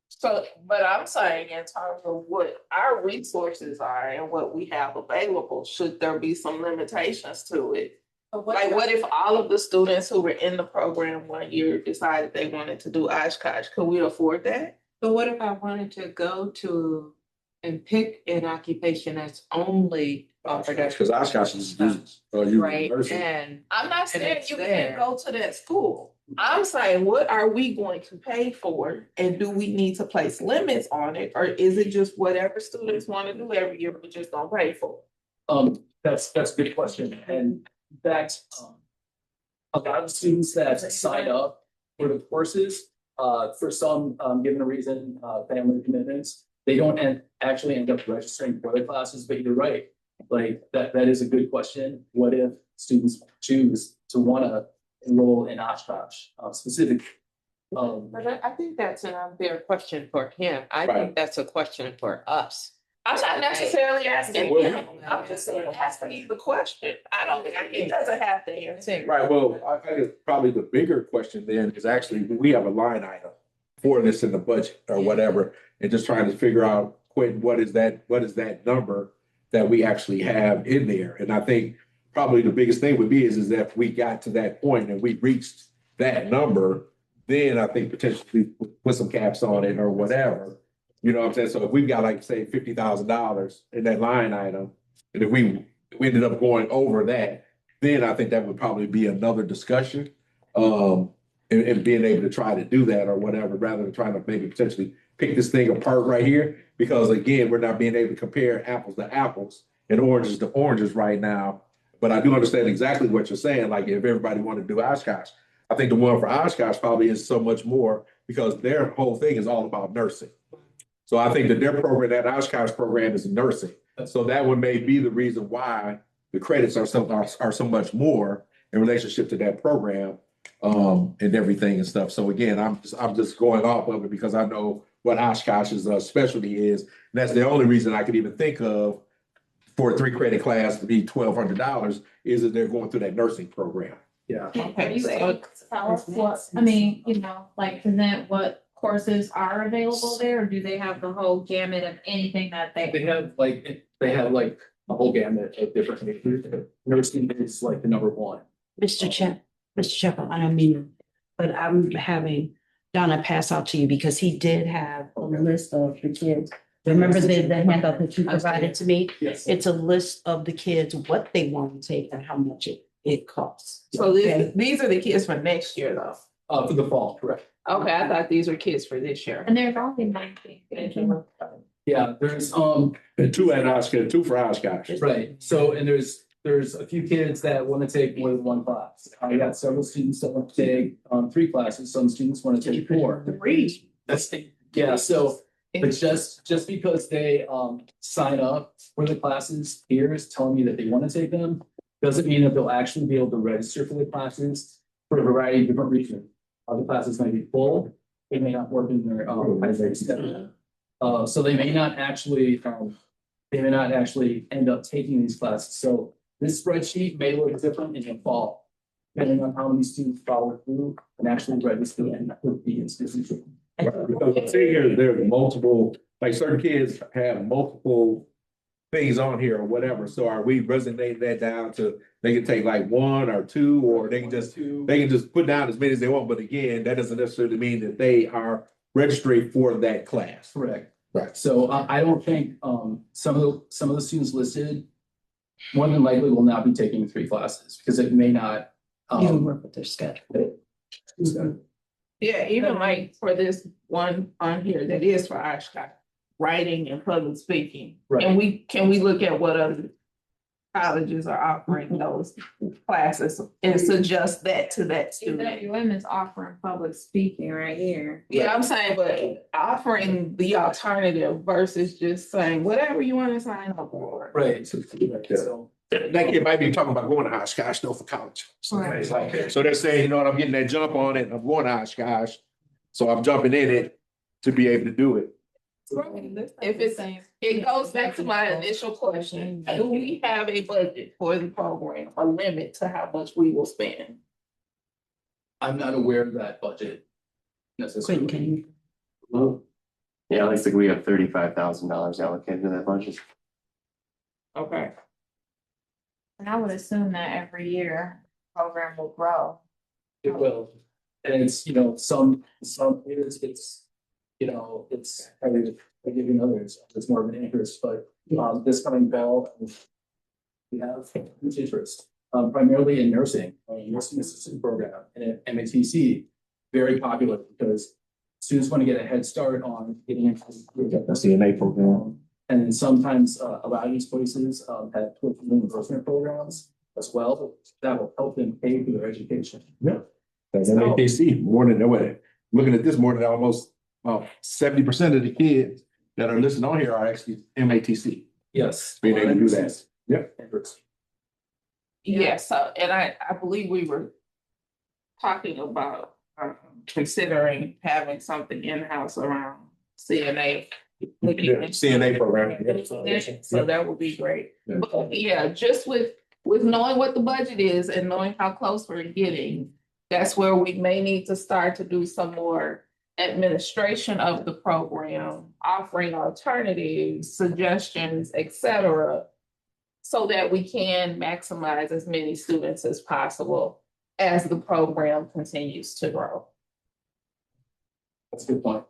So, but I'm saying in terms of what our resources are and what we have available, should there be some limitations to it? Like, what if all of the students who were in the program 1 year decided they wanted to do Oshkosh? Could we afford that? So what if I wanted to go to and pick an occupation that's only offered at. Because Oshkosh is Right, university. and I'm not saying it's you there. can't go to that school. I'm saying, what are we going to pay for? And do we need to place limits on it? Or is it just whatever students want to do every year, we're just gonna pay for? That's a good question. And that, a lot of students that sign up for the courses, for some, given a reason, family commitments, they don't actually end up registering for the classes, but you're right. Like, that is a good question. What if students choose to wanna enroll in Oshkosh, specifically? But I think that's an unfair question for him. I Right. think that's a question for us. I'm not necessarily asking Well, him, I'm just saying, asking the question. I don't, he doesn't have to answer. Right, well, I guess probably the bigger question then is actually, we have a line item for this in the budget or whatever, and just trying to figure out, Quentin, what is that number that we actually have in there? And I think probably the biggest thing would be is that if we got to that point and we reached that number, then I think potentially put some caps on it or whatever. You know what I'm saying? So if we've got, like, say, $50,000 in that line item, and if we ended up going over that, then I think that would probably be another discussion. And being able to try to do that or whatever, rather than trying to maybe potentially pick this thing apart right here. Because again, we're not being able to compare apples to apples and oranges to oranges right now. But I do understand exactly what you're saying. Like, if everybody wanted to do Oshkosh, I think the one for Oshkosh probably is so much more because their whole thing is all about nursing. So I think that their program, that Oshkosh program, is nursing. So that one may be the reason why the credits are so much more in relationship to that program, and everything and stuff. So again, I'm just going off of it because I know what Oshkosh's specialty is. And that's the only reason I could even think of for a 3-credit class to be $1,200 is that they're going through that nursing program. Yeah. Are you able to tell us what, I mean, like present what courses are available there, or do they have the whole gamut of anything that They have like a whole gamut of different majors. Nursing is like the number one. Mr. Shepherd, I don't mean, but I'm having Donna pass out to you because he did have a list of the kids. Remember the handout that you provided to me? Yes. It's a list of the kids, what they want to take and how much it costs. So these are the kids for next year though? For the fall, correct. Okay, I thought these were kids for this year. And there's only 19. Yeah, there's And 2 for Oshkosh. right. So, and there's there's a few kids that want to take more than one class. I got several students that want to take 3 classes, some students want to take 4. Yeah, so, but just because they sign up for the classes, peers telling me that they want to take them, doesn't mean that they'll actually be able to register for the classes for a variety of different reasons. The classes might be full, they may not work in their primary schedule. So they may not actually end up taking these classes. So this spreadsheet may look different in the fall, depending on how many students follow through and actually register and with the institution. Because say here, there's multiple, like certain kids have multiple things on here or whatever. So are we resonating that down to, they can take like 1 or 2, or they can just put down as many as they want. But again, that doesn't necessarily mean that they are registering for that class. Correct. Right. So I don't think some of the students listed more than likely will not be taking 3 classes because it may not work with their schedule. Yeah, even like for this one on here that is for Oshkosh, writing and public speaking. Right. And can we look at what other colleges are offering those classes and suggest that to that student? UWM is offering public speaking right here. Yeah, I'm saying, but offering the alternative versus just saying whatever you want to sign up for. Right. So That kid might be talking about going to Oshkosh though for college. So Right. it's like, so they're saying, you know what, I'm getting that jump on it, I'm going to Oshkosh. So I'm jumping in it to be able to do it. If it's, it goes back to my initial question, do we have a budget for the program, a limit to how much we will spend? I'm not aware of that budget necessarily. Quentin, can you? Well, yeah, it looks like we have $35,000 allocated to that budget. Okay. And I would assume that every year program will grow. It will. And it's, you know, some years it's probably giving others, it's more of an interest, but this coming fall, we have huge interest, primarily in nursing, nursing assistant program and at MATC, very popular because students want to get a head start on getting into The CNA program. and sometimes a lot of these places have tuition reimbursement programs as well, that will help them pay for their education. Yeah. That's MATC, more than, what, looking at this, more than almost 70% of the kids that are listed on here are actually MATC. Yes. Being able to do that. Yep. Yes, so, and I believe we were talking about considering having something in-house around CNA. CNA program. So that would be great. Yeah. But yeah, just with knowing what the budget is and knowing how close we're getting, that's where we may need to start to do some more administration of the program, offering alternatives, suggestions, etc., so that we can maximize as many students as possible as the program continues to grow. That's a good point.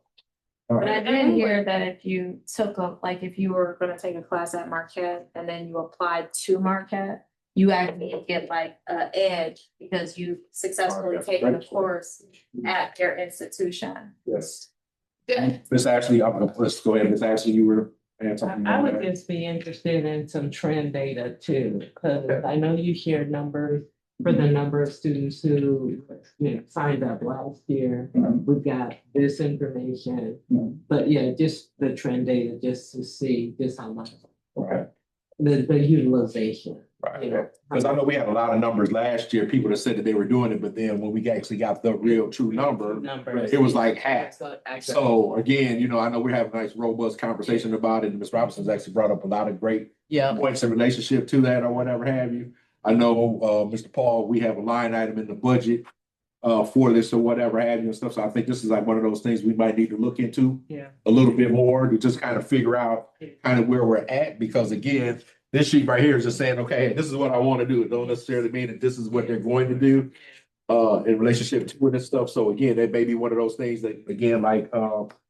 But I did hear that if you took if you were gonna take a class at Marquette and then you applied to Marquette, you actually get like an edge because you successfully taken the course at their institution. Yes. Yeah. Miss Ashley, let's go ahead, Miss Ashley, you were. I would just be interested in some trend data too, because I know you shared numbers for the number of students who, signed up last year. We've got this information, but yeah, just the trend data, just to see just how much. Right. The utilization. Right, because I know we had a lot of numbers last year, people that said that they were doing it, but then when we actually got the real true number, it was like half. So again, I know we're having a nice robust conversation about it, and Ms. Robinson's actually brought up a lot of great points in relationship to that or whatever have you. I know, Mr. Paul, we have a line item in the budget for this or whatever have you and stuff, so I think this is like one of those things we might need to look into a little bit more to just kind of figure out kind of where we're at, because again, this sheet right here is just saying, okay, this is what I want to do. It don't necessarily mean that this is what they're going to do in relationship to it and stuff. So again, that may be one of those things that, again, like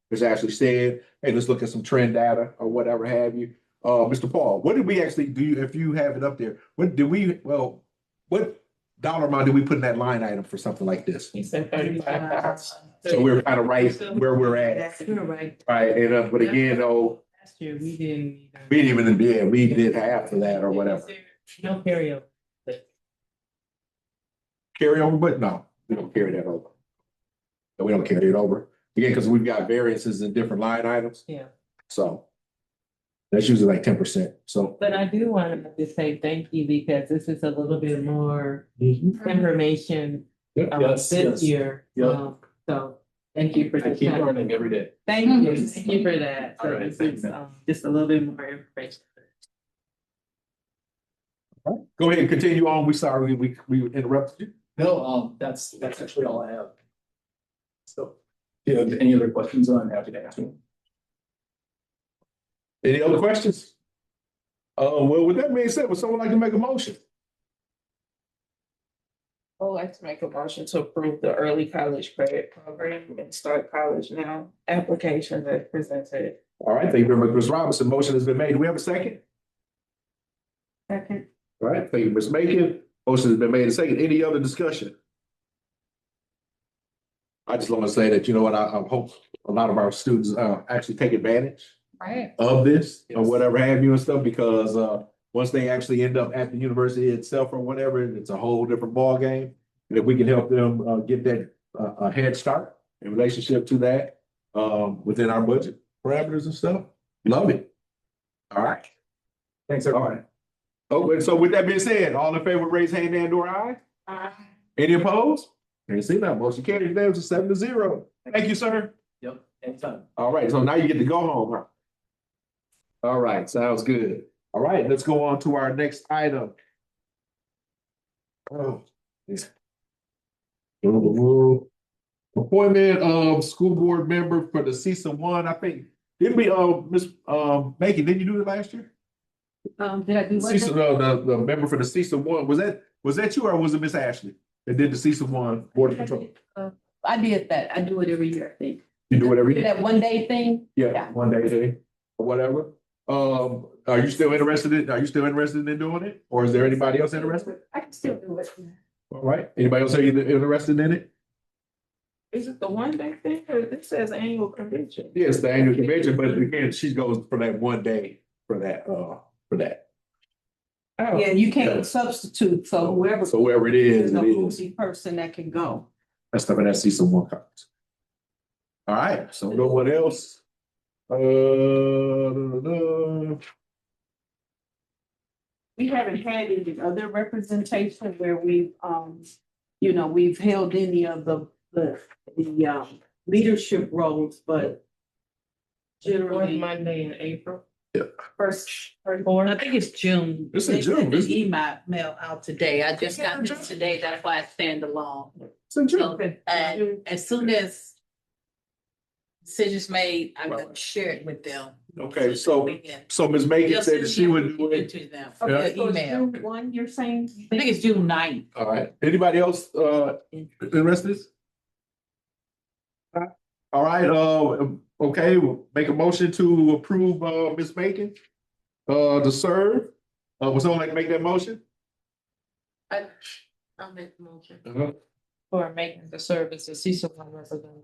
Ms. Ashley said, hey, let's look at some trend data or whatever have you. Mr. Paul, what did we actually do, if you have it up there? What dollar amount did we put in that line item for something like this? He said 35,000. So we're kind of right where we're at. You're right. Right, but again, though, Last year, we didn't. we did half of that or whatever. No carryover. Carry over, but no, we don't carry that over. No, we don't carry it over. Again, because we've got variances in different line items, Yeah, so. That's usually like 10%, so. but I do want to say thank you because this is a little bit more information Yes, this yes. year. Yeah. So thank you for. I keep learning every day. Thank you for that. All So right, this thanks, is man. just a little bit more information. Go ahead and continue on. We sorry we interrupted you. No, that's actually all I have. So, if you have any other questions, I'm happy to answer them. Any other questions? Well, with that being said, would someone like to make a motion? I'd like to make a motion to approve the early college credit program and start college now application that presented. All right, thank you very much, Ms. Robinson. Motion has been made. Do we have a second? Second. All right, thank you, Ms. Macon. Motion has been made and second. Any other discussion? I just want to say that, you know what, I hope a lot of our students actually take advantage Right. of this or Yes. whatever have you and stuff, because once they actually end up at the university itself or whatever, it's a whole different ballgame. And if we can help them get that a head start in relationship to that within our budget parameters and stuff, love it. All right. Thanks, All everyone. right. Oh, and so with that being said, all in favor, raise hand and or aye. Any opposed? Can't see that. Motion carries down to 7-0. Thank you, sir. Yep, anytime. All right, so now you get to go home, huh? All right, sounds good. All right, let's go on to our next item. Oh, yeah. Appointment of school board member for the CISA one, I think. Didn't we, Ms. Macon, didn't you do it last year? Did I do what? CISA, the member for the CISA one, was that you or was it Miss Ashley that did the CISA one board of control? I did that. I do it every year, I think. You do it every year? That 1 day thing? Yeah, Yeah. 1 day thing, or whatever. Are you still interested in doing it? Or is there anybody else interested? I can still do it. All right, anybody else interested in it? Is it the 1 day thing or this says annual convention? Yes, the annual convention, but again, she goes for that 1 day for that. Oh, Yeah, you can't substitute, so whoever. So whoever it is, There's it a is. only person that can go. That's stuff that CISA one conference. All right, so no one else. We haven't had any other representation where we've, we've held any of the leadership roles, but Fourth generally Monday in April. first. I think it's June. It's in They June, sent the isn't it? email out today. I just got this today. That's why I stand alone. It's in June. So, as soon as decisions made, I'm gonna share it with them. Okay, so we can- Ms. Macon They'll said that send she would it do it. to them. Okay, Via so it's email. June 1, you're saying? I think it's June 9th. All right, anybody else interested? All right, okay, we'll make a motion to approve Ms. Macon to serve. Would someone like to make that motion? I'll make the motion. For making the service as CISA one representative.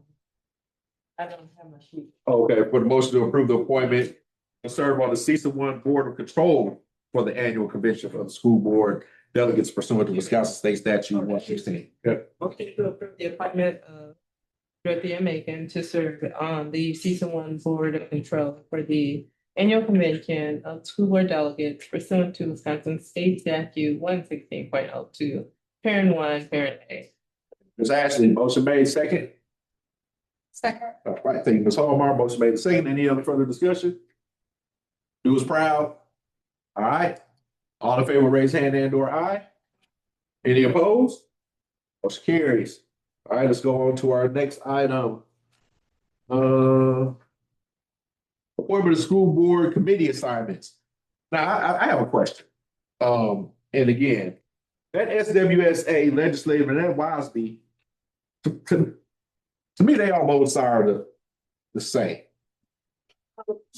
I don't have my sheet. Okay, for the motion to approve the appointment to serve on the CISA one Board of Control for the annual convention for the school board delegates pursuant to Wisconsin State Statute 116. Yeah. Okay, to approve the appointment of Dorothea Macon to serve on the CISA one Board of Control for the annual convention of school board delegates pursuant to Wisconsin State Statute 116.02, parent 1, parent A. Ms. Ashley, motion made, second. Second. All right, thank you, Ms. Hallmark, motion made, second. Any other further discussion? Do us proud. All right, all in favor, raise hand and or aye. Any opposed? Motion carries. All right, let's go on to our next item. Appointment of school board committee assignments. Now, I have a question. And again, that SWSA legislative and that WASB, to me, they almost are the same.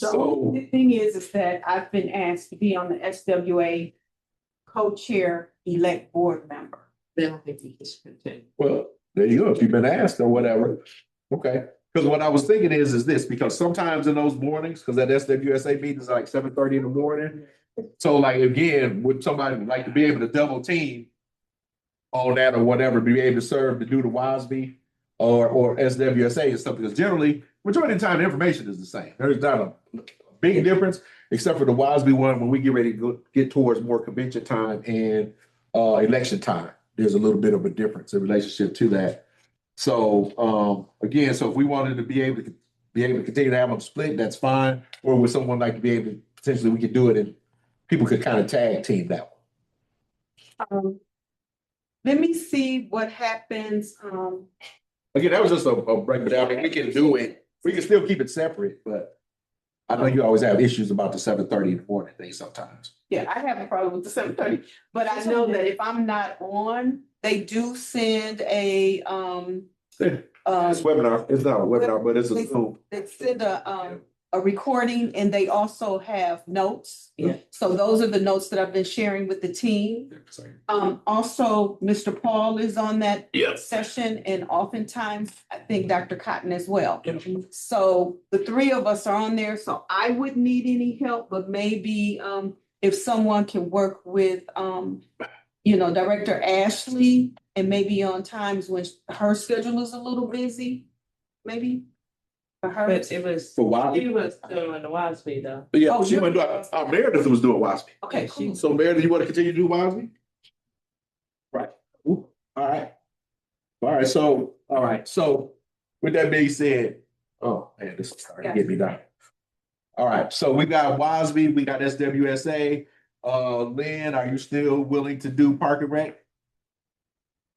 The only thing is that I've been asked to be on the SWA co-chair elect board member. They don't think we just continue. Well, there you go, if you've been asked or whatever. Okay, because what I was thinking is this, because sometimes in those mornings, because that SWSA meeting is like 7:30 in the morning, So like, again, would somebody like to be able to double team on that or whatever, be able to serve to do the WASB or SWSA and stuff? Because generally, majority of the time, the information is the same. There's not a big difference, except for the WASB one, when we get ready to get towards more convention time and election time. There's a little bit of a difference in relationship to that. So again, so if we wanted to be able to continue to have them split, that's fine. Or would someone like to be able to, potentially we could do it and people could kind of tag team that one. Let me see what happens, Again, that was just a break, but I mean, we can do it. We can still keep it separate, but I know you always have issues about the 7:30 in the morning thing sometimes. yeah, I have a problem with the 7:30, but I know that if I'm not on, they do send a, It's webinar, it's not a webinar, but it's a Zoom. they send a recording and they also have notes. Yeah. So those are the notes that I've been sharing with the team. Also, Mr. Paul is on that Yes. session and oftentimes I think Dr. Cotton as well. So the three of us are on there, so I wouldn't need any help, but maybe if someone can work with Director Ashley and maybe on times when her schedule is a little busy, maybe. For her. But it was, For WASB? she was doing the WASB though. But yeah, Oh, she went, Meredith was doing WASB. Okay, cool. So Meredith, you want to continue to do WASB? Right. Ooh, all right. All right, so with that being said, oh man, this is starting to get me down. All right, so we got WASB, we got SWSA. Lynn, are you still willing to do Park and Rec?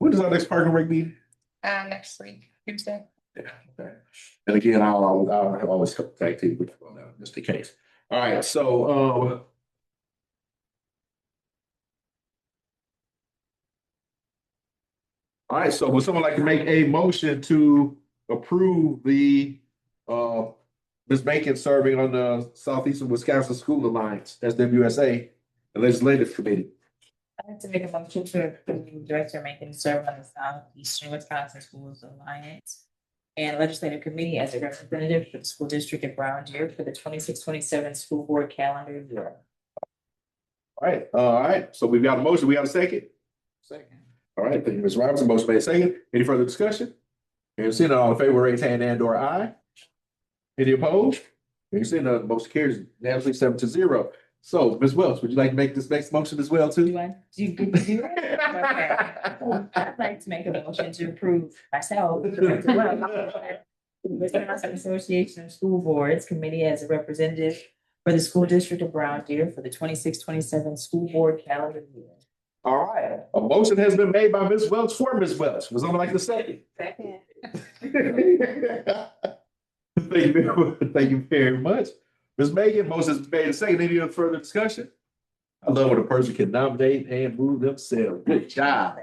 When is our next Park and Rec meeting? Next week, Tuesday. Yeah, okay. And again, I'll always help tag team with you on that, just in case. All right, so, all right, so would someone like to make a motion to approve the, Ms. Bacon serving on the Southeastern Wisconsin School Alliance, SWSA, the Legislative Committee? I'd like to make a motion to approve Director Macon serve on the Southeastern Wisconsin Schools Alliance and Legislative Committee as a representative for the school district of Brown Deer for the 26-27 school board calendar year. All right, so we've got a motion, we got a second? Second. All right, thank you, Ms. Robinson, motion made second. Any further discussion? Hearing seen none, all in favor, raise hand and/or aye. Any opposed? Hearing seen none, motion carries unanimously 7-0. So, Ms. Welch, would you like to make this next motion as well, too? Do I, do you get to do it? Okay. I'd like to make a motion to approve myself. Wisconsin Association of School Boards Committee as a representative for the school district of Brown Deer for the 26-27 school board calendar year. All right, a motion has been made by Ms. Welch for Ms. Welch. Was someone like to second? Second. Thank you very much. Ms. Megan, motion is made and second. Any other further discussion? I love when a person can nominate and move themselves. Good job.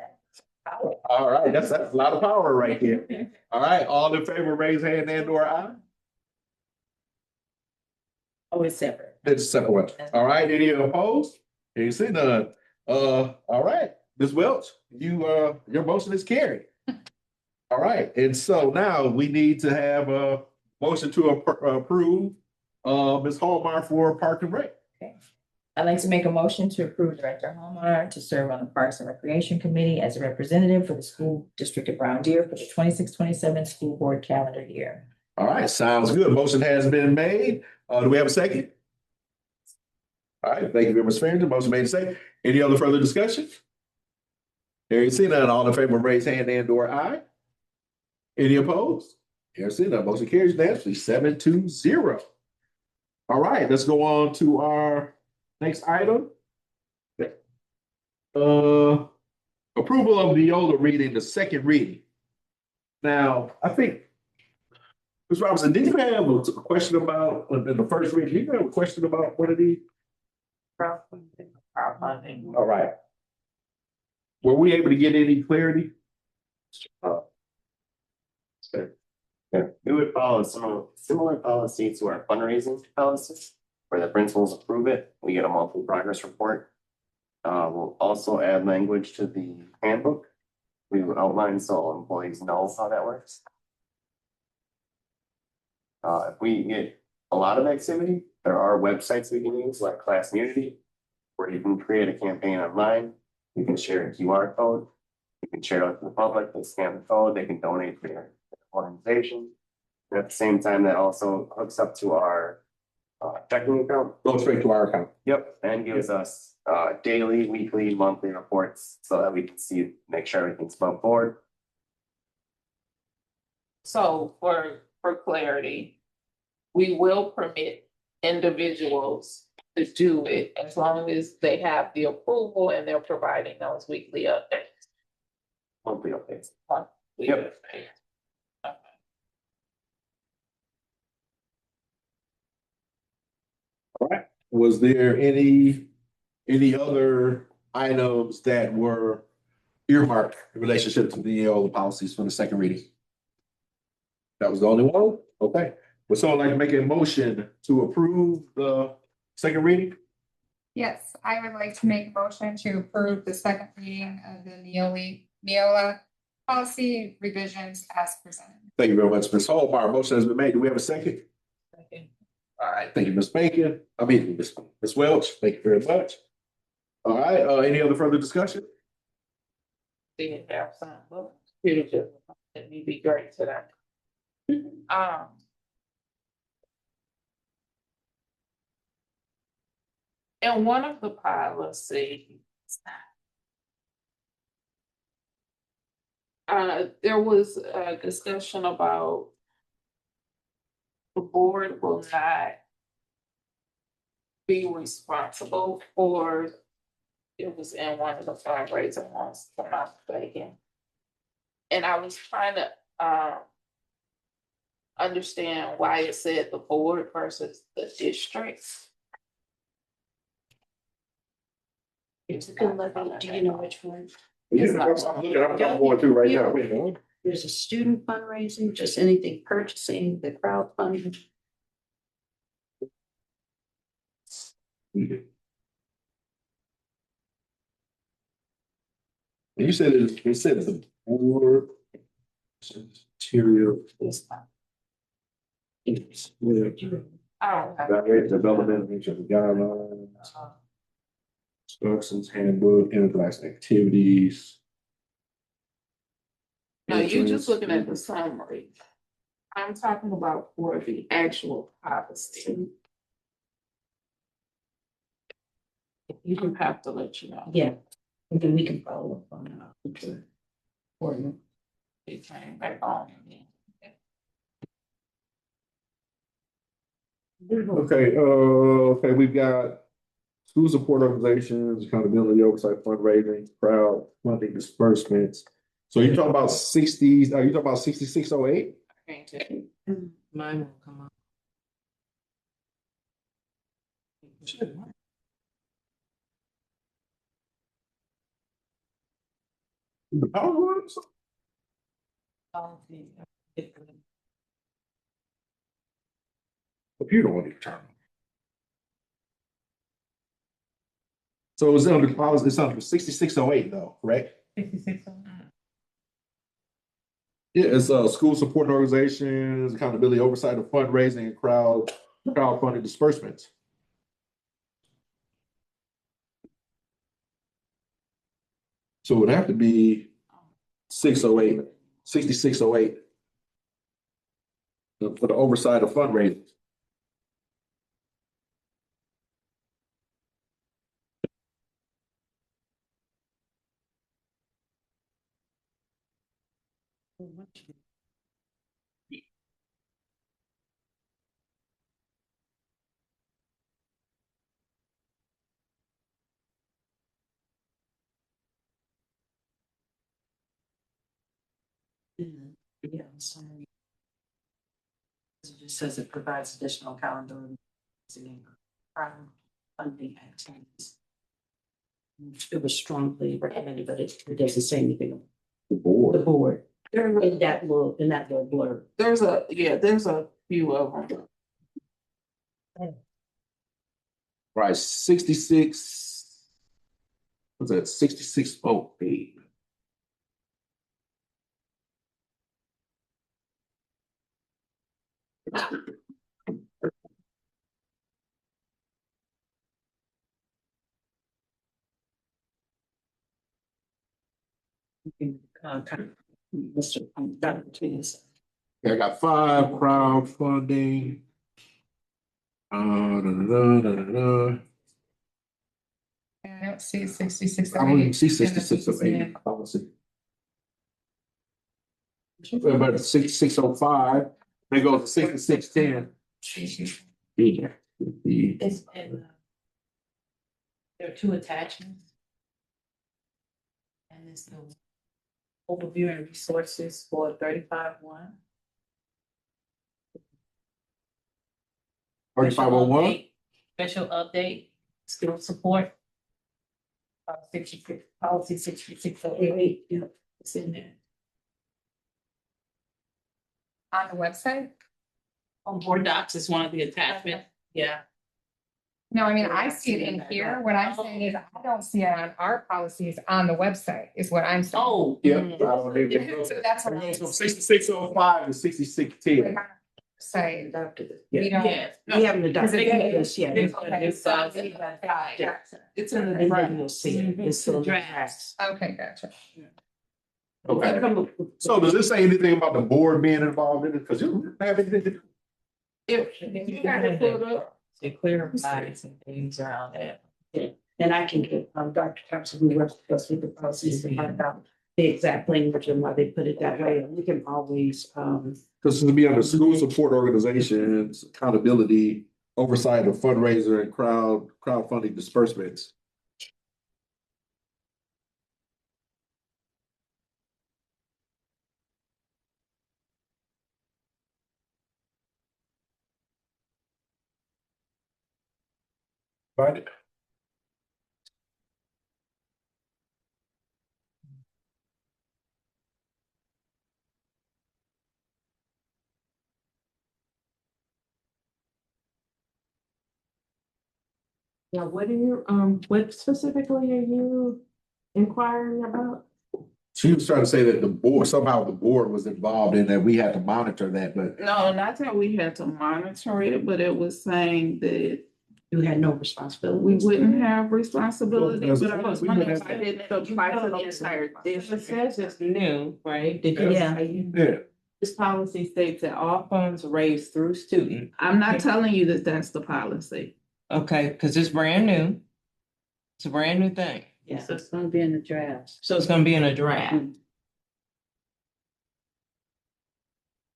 All right, that's a lot of power right here. All right, all in favor, raise hand and/or aye. Oh, it's separate. It's a separate one. All right, any opposed? You see none. All right, Ms. Welch, your motion is carried. All right, and so now we need to have a motion to approve Ms. Hallmeyer for Park and Rec. Okay. I'd like to make a motion to approve Director Hallmeyer to serve on the Parks and Recreation Committee as a representative for the school district of Brown Deer for the 26-27 school board calendar year. All right, sounds good. Motion has been made. Do we have a second? All right, thank you very much, Farrington. Motion made and second. Any other further discussion? Here you see none. All in favor, raise hand and/or aye. Any opposed? Here you see none. Motion carries unanimously 7-0. All right, let's go on to our next item. Approval of Neola reading, the second reading. Now, I think, Ms. Robinson, did you have a question about, in the first reading, did you have a question about one of these? Crowdfunding. All right. Were we able to get any clarity? We would follow some similar policy to our fundraising policy, where the principals approve it, we get a monthly progress report. We'll also add language to the handbook. We will outline so employees know how that works. If we get a lot of activity, there are websites we can use like Classmunity, where you can create a campaign online. You can share a QR code. You can share it with the public. They scan the code. They can donate to their organization. And at the same time, that also hooks up to our checking account. Go straight to our account. Yep, and gives us daily, weekly, monthly reports so that we can see, make sure everything's above board. So for clarity, we will permit individuals to do it as long as they have the approval and they're providing those weekly updates. Monthly updates. Monthly Yep. updates. Was there any other items that were earmarked in relationship to the policies from the second reading? That was the only one? Okay. Would someone like to make a motion to approve the second reading? Yes, I would like to make a motion to approve the second reading of the Neola policy revisions as presented. Thank you very much, Ms. Hallmeyer. Motion has been made. Do we have a second? All right, thank you, Ms. Bacon. Ms. Welch, thank you very much. All right, any other further discussion? Didn't have some, well, it'd just, it'd be great today. And one of the policies, there was a discussion about the board will not be responsible for, it was in one of the fundraising ones, if I'm not mistaken. And I was trying to understand why it said the board versus the district. Do you know which one? I'm going through right now. Wait a minute. There's a student fundraising, just anything purchasing, the crowdfunding. You said it said the board. Material. Evaluate development of guidelines. Instructions, handbook, interclass activities. No, you're just looking at the summary. I'm talking about for the actual policy. You can have to let you know. Yeah, and then we can follow up on that. For you. It came back on me. Okay, we've got school support organizations, accountability, oversight, fundraising, crowd funding disbursements. So you're talking about 60s, are you talking about 6608? Can't tell you. Mine won't come up. The power works? Computer won't even turn on. So it's under policy, it's under 6608 though, correct? 66. Yeah, it's school support organizations, accountability, oversight of fundraising and crowdfunding disbursements. So it would have to be 608, 6608. For the oversight of fundraising. Yeah, I'm sorry. It just says it provides additional calendar funding activities. It was strongly recommended, but it doesn't say anything. The board. The board. In that little blurb. There's a few of them. Right, 66. What's that? 6608. Mr. Dr. Martinez. I got 5 crowdfunding. Da, da, da, da, da. I don't see 66. I don't even see 66 of 8 policy. But 6605, they go to 6610. Yeah. It's in, there are 2 attachments. And it's the overview and resources for 35-1. 3501. Special update, skill support. 66, policy 6608, yeah, it's in there. On the website? On board docs is one of the attachments, yeah. No, I mean, I see it in here. What I'm saying is I don't see it on our policies on the website is what I'm saying. Oh. Yeah. I don't even. So that's what It I'm goes from 6605 to 6610. saying. Yeah. We don't. Yes. We haven't adopted this yet. Okay, so It's in the And then draft. you'll see it. It's still in the draft. Okay, gotcha. Okay. So does this say anything about the board being involved in it? Because you don't have anything to do. You gotta pull it up. To clarify some things around that. And I can get, Dr. Thompson, who works with us with the policies to find out the exact language and why they put it that way. And we can always, Because it's gonna be under school support organizations, accountability, oversight of fundraiser and crowdfunding disbursements. Right. Now, what are you, what specifically are you inquiring about? She was trying to say that the board, somehow the board was involved in that, we had to monitor that, but No, not that we had to monitor it, but it was saying that you had no responsibility. we wouldn't have responsibility, Well, but I was we wondering would if have I didn't apply to the entire If it district. says it's new, right? Did you? Yeah. yeah. This policy states that all funds raised through student. I'm not telling you that that's the policy. Okay, because it's brand new. It's a brand new thing. Yeah, so it's gonna be in the draft. So it's gonna be in a draft.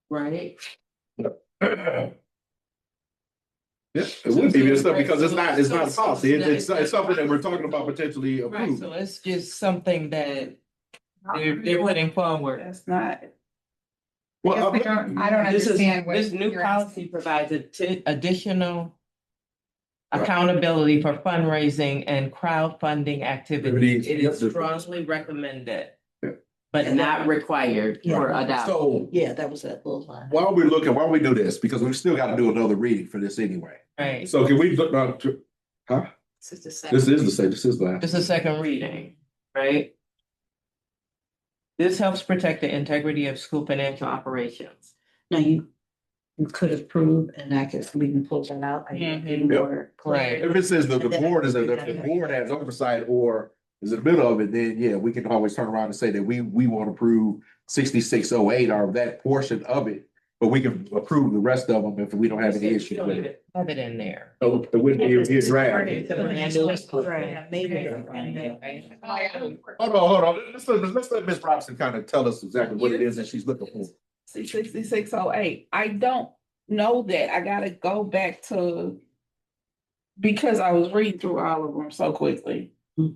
Right? Yeah, it would be this stuff because it's not a policy. It's something that we're talking about potentially Right, approving. so it's just something that they're putting forward. That's not. Well, I don't This is, understand what. this new you're policy provides additional accountability for fundraising and crowdfunding activities. It is strongly recommended, but not required for adoption. So Yeah, that was that little line. while we do this, because we still got to do another reading for this anyway. Right, So can we look now to, huh? This is the second. This is the. it's a second reading, right? This helps protect the integrity of school financial operations. Now you could approve and we can pull that out. Right. If it says that the board is, if the board has oversight or is in the middle of it, then yeah, we can always turn around and say that we want to approve 6608 or that portion of it. But we can approve the rest of them if we don't have any You issues don't with even it. have it in there. So it wouldn't be a draft. It's a brand new- Hold on. Let's let Ms. Robinson kind of tell us exactly what it is that she's looking for. 6608. I don't know that. I gotta go back to. Because I was reading through all of them so quickly.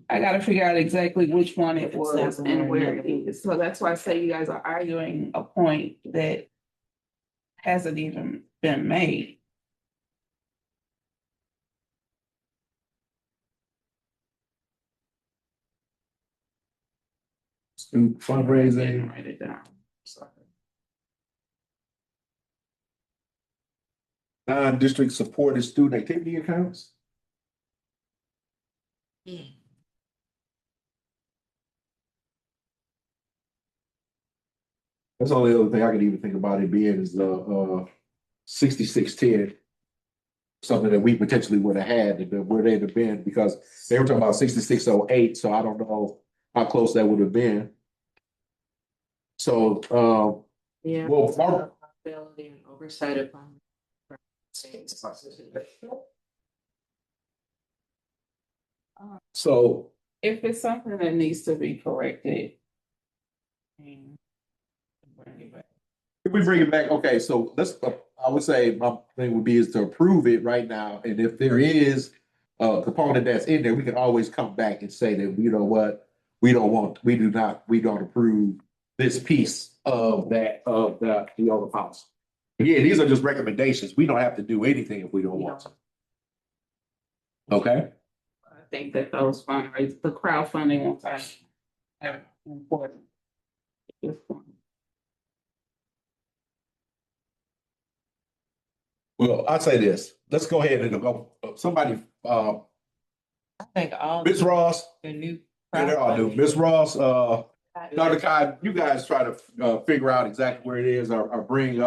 I gotta figure out exactly which one it was and where it is. So that's why I say you guys are arguing a point that hasn't even been made. Student fundraising. Write it down. Sorry. Non-district supported student activity accounts. That's the only other thing I could even think about it being is 6610. Something that we potentially would have had, where they'd have been, because they were talking about 6608, so I don't know how close that would have been. So, Yeah. well, Accountability and oversight of. so If it's something that needs to be corrected. if we bring it back, okay, so let's, I would say my thing would be is to approve it right now, and if there is a component that's in there, we can always come back and say that, you know what, we don't approve this piece of the other policy. Again, these are just recommendations. We don't have to do anything if we don't want to. Okay? I think that those fundraisers, the crowdfunding ones are important. Well, I'll say this. Let's go ahead and go. Somebody, I think all. Ms. Ross, The new. yeah, they're all new. Ms. Ross, Dr. Kai, you guys try to figure out exactly where it is, or bring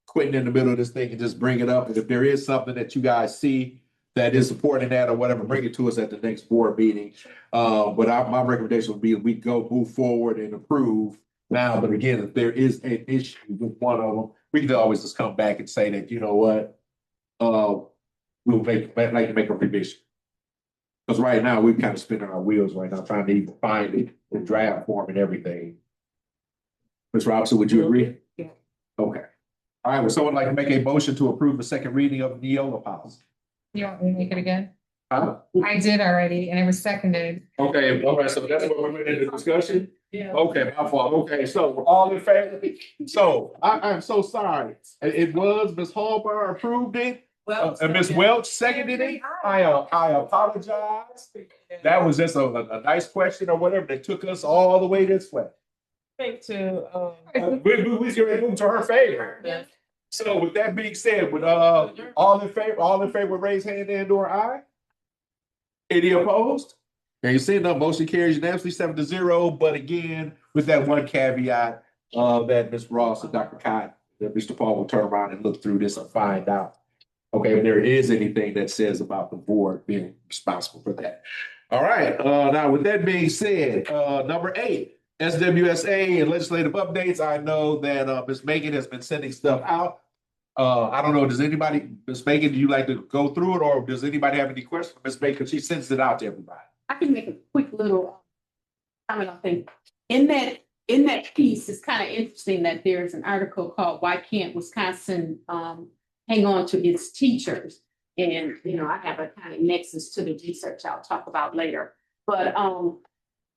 Quentin in the middle of this thing and just bring it up. And if there is something that you guys see that is supporting that or whatever, bring it to us at the next board meeting. But my recommendation would be we move forward and approve now. But again, if there is an issue with one of them, we can always just come back and say that, you know what, we'll like to make a revision. Because right now, we're kind of spinning our wheels right now, trying to even find it in draft form and everything. Ms. Robinson, would you agree? Yeah. Okay. All right, would someone like to make a motion to approve the second reading of the Neola policy? You want me to make it again? Huh? I did already, and it was seconded. Okay, all right, so that's what we're in the discussion? Yeah. Okay, my fault. Okay, so we're all in favor? So I'm so sorry. It was Ms. Hallbar approved it. And Ms. Welch seconded it. I apologize. That was just a nice question or whatever that took us all the way this way. Think to, We can move to her favor. So with that being said, with all in favor, raise hand and/or aye. Any opposed? And you see, no motion carries unanimously 7-0. But again, with that one caveat, that Ms. Ross and Dr. Kai, that Mr. Paul will turn around and look through this and find out. Okay, if there is anything that says about the board being responsible for that. All right, now with that being said, number 8, SWSA and legislative updates. I know that Ms. Megan has been sending stuff out. I don't know, Ms. Megan, do you like to go through it, or does anybody have any questions for Ms. Megan? She sends it out to everybody. I can make a quick little comment, I think. In that piece, it's kind of interesting that there's an article called Why Can't Wisconsin Hang On to Its Teachers? And, you know, I have a kind of nexus to the research I'll talk about later. But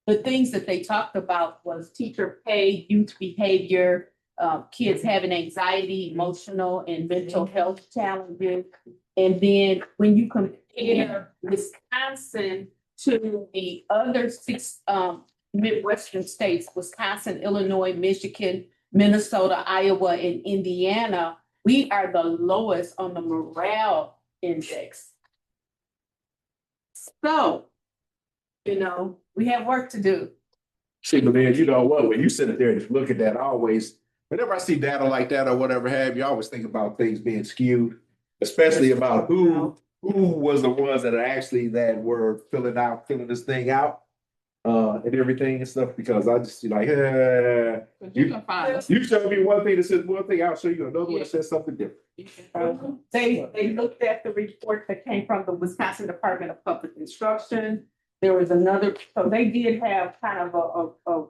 the things that they talked about was teacher pay, youth behavior, kids having anxiety, emotional and mental health challenges. And then when you compare Wisconsin to the other 6 Midwestern states, Wisconsin, Illinois, Michigan, Minnesota, Iowa, and Indiana, we are the lowest on the morale index. So, you know, we have work to do. See, but man, you know what? When you sit there and look at that, whenever I see data like that or whatever have you, always think about things being skewed, especially about who was the ones that were filling this thing out, and everything and stuff. Because I just like, you show me one thing that says one thing, I'll show you another one that says something different. They looked at the report that came from the Wisconsin Department of Public Instruction. There was another, so they did have kind of a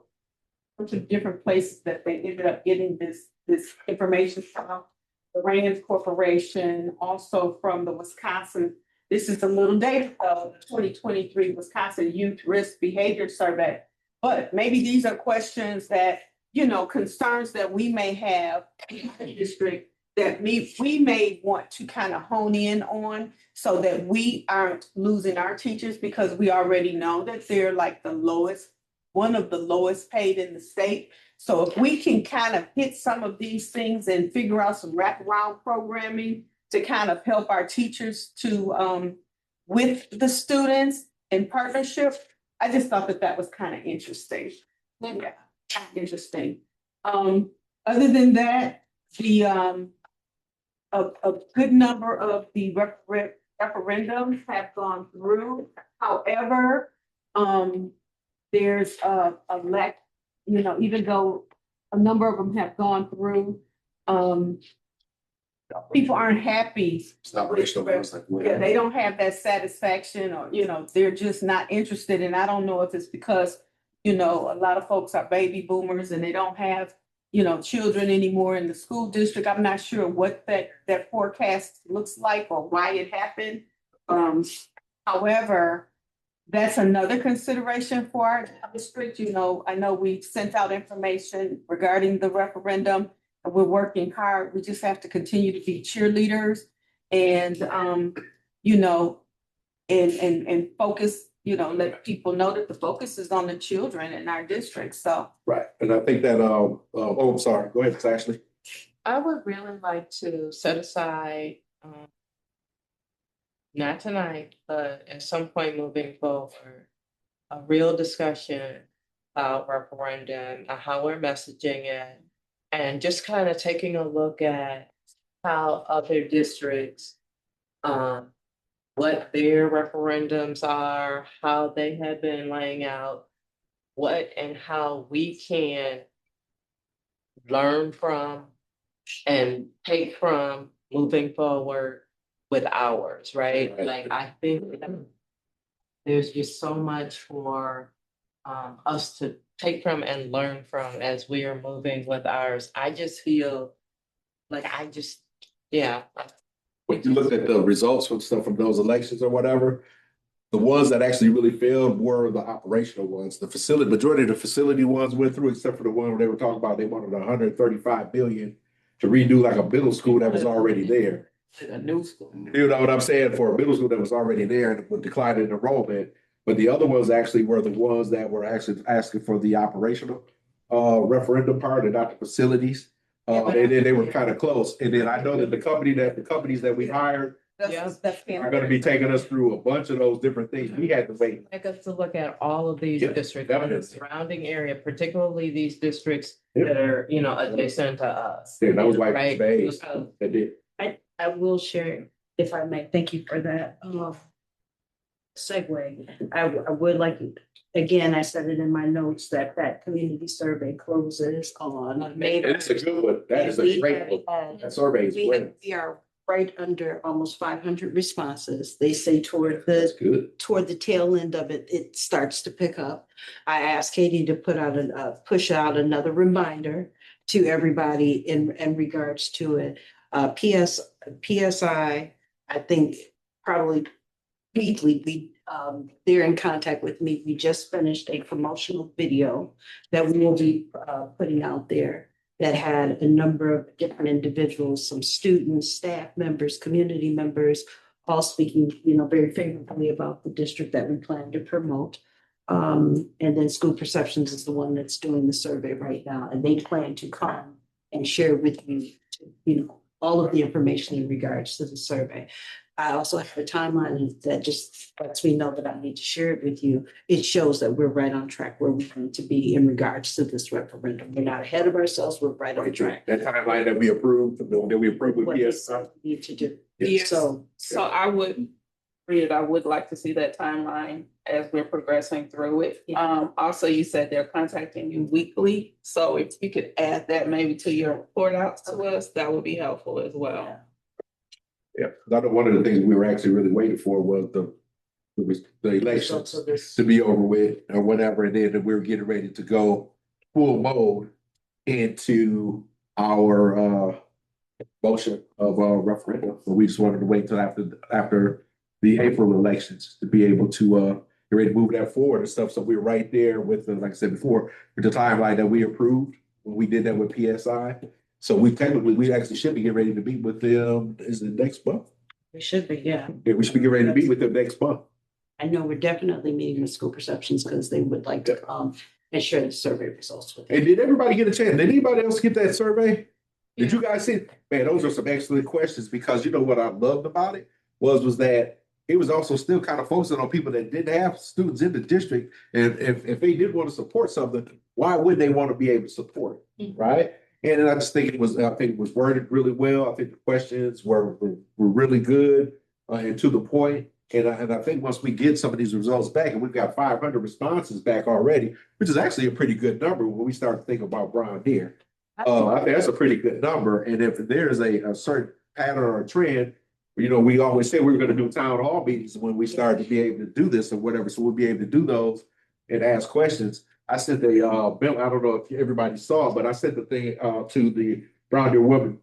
bunch of different places that they ended up getting this information from. The Rand Corporation, also from the Wisconsin, this is a little data though, the 2023 Wisconsin Youth Risk Behavior Survey. But maybe these are questions that, you know, concerns that we may have in the district that we may want to kind of hone in on so that we aren't losing our teachers, because we already know that they're like one of the lowest paid in the state. So if we can kind of hit some of these things and figure out some wraparound programming to kind of help our teachers to with the students in partnership, I just thought that was kind of interesting. Yeah, interesting. Other than that, the a good number of the referendums have gone through. However, there's a lack, you know, even though a number of them have gone through. People aren't happy. It's not racial, it's like, Yeah, they don't have that satisfaction or, they're just not interested. And I don't know if it's because, a lot of folks are baby boomers and they don't have, children anymore in the school district. I'm not sure what that forecast looks like or why it happened. However, that's another consideration for our district. I know we sent out information regarding the referendum. And we're working hard. We just have to continue to be cheerleaders and, and focus, let people know that the focus is on the children in our district. So. Right, and I think that, I'm sorry, go ahead, Ashley. I would really like to set aside, not tonight, but at some point moving forward, a real discussion about referendum and how we're messaging it. And just kind of taking a look at how other districts, what their referendums are, how they have been laying out, what and how we can learn from and take from moving forward with ours, right? Right. Like, I think that there's just so much for us to take from and learn from as we are moving with ours. I just feel like yeah. When you looked at the results and stuff from those elections or whatever, the ones that actually really failed were the operational ones. The majority of the facility ones went through, except for the one where they were talking about they wanted 135 billion to redo like a middle school that was already there. A new school. You know what I'm saying? For a middle school that was already there and would decline in enrollment. But the other ones actually were the ones that were actually asking for the operational referendum part and not the facilities. And then they were kind of close. And then I know that the companies that we hired are gonna be taking us through a bunch of those different things. We had to wait. Like us to look at all of these Yeah, districts in the definitely. surrounding area, particularly these districts Yeah. that are, adjacent to us. Yeah, that was like Right? space. So, That did. I will share, if I may, thank you for that. Segue. I would like, again, I said it in my notes that community survey closes on May. And it's a good one. That is a great one. That survey is great. We are right under almost 500 responses. They say That's good. toward the tail end of it, it starts to pick up. I asked Katie to push out another reminder to everybody in regards to it. PSI, I think probably weekly, they're in contact with me. We just finished a promotional video that we will be putting out there that had a number of different individuals, some students, staff members, community members, all speaking, very favorably about the district that we plan to promote. And then School Perceptions is the one that's doing the survey right now, and they plan to come and share with you, all of the information in regards to the survey. I also have a timeline that just lets me know that I need to share it with you. It shows that we're right on track where we need to be in regards to this referendum. We're not ahead of ourselves, we're right on track. That timeline that we approved with What we PSI. need to do. Yes. So, So I would like to see that timeline as we're progressing through it. Also, you said they're contacting you weekly, so if you could add that maybe to your report out to us, that would be helpful as well. Yeah, because I know one of the things we were actually really waiting for was the elections so this, to be over with or whatever, and then we were getting ready to go full mode into our motion of referendum. So we just wanted to wait till after the April elections to be able to get ready to move that forward and stuff. So we were right there with like I said before, with the timeline that we approved when we did that with PSI. So we actually should be getting ready to meet with them. Is it next month? we should be, yeah. Yeah, we should be getting ready to meet with them next month. I know we're definitely meeting with School Perceptions because they would like to and share the survey results with. And did everybody get a chance? Did anybody else get that survey? Did you guys see? Man, those are some excellent questions because you know what I loved about it was that it was also still kind of focusing on people that didn't have students in the district. And if they did want to support something, why would they want to be able to support it? Right. And I just think it was worded really well. I think the questions were really good and to the point. And I think once we get some of these results back, and we've got 500 responses back already, which is actually a pretty good number when we start to think about Brown Deer. I think that's a pretty good number. And if there's a certain pattern or a trend, we always say we were going to do town hall meetings when we started to be able to do this or whatever. So we'll be able to do those and ask questions. I sent a bill. I don't know if everybody saw, but I sent the thing to the Brown Deer Women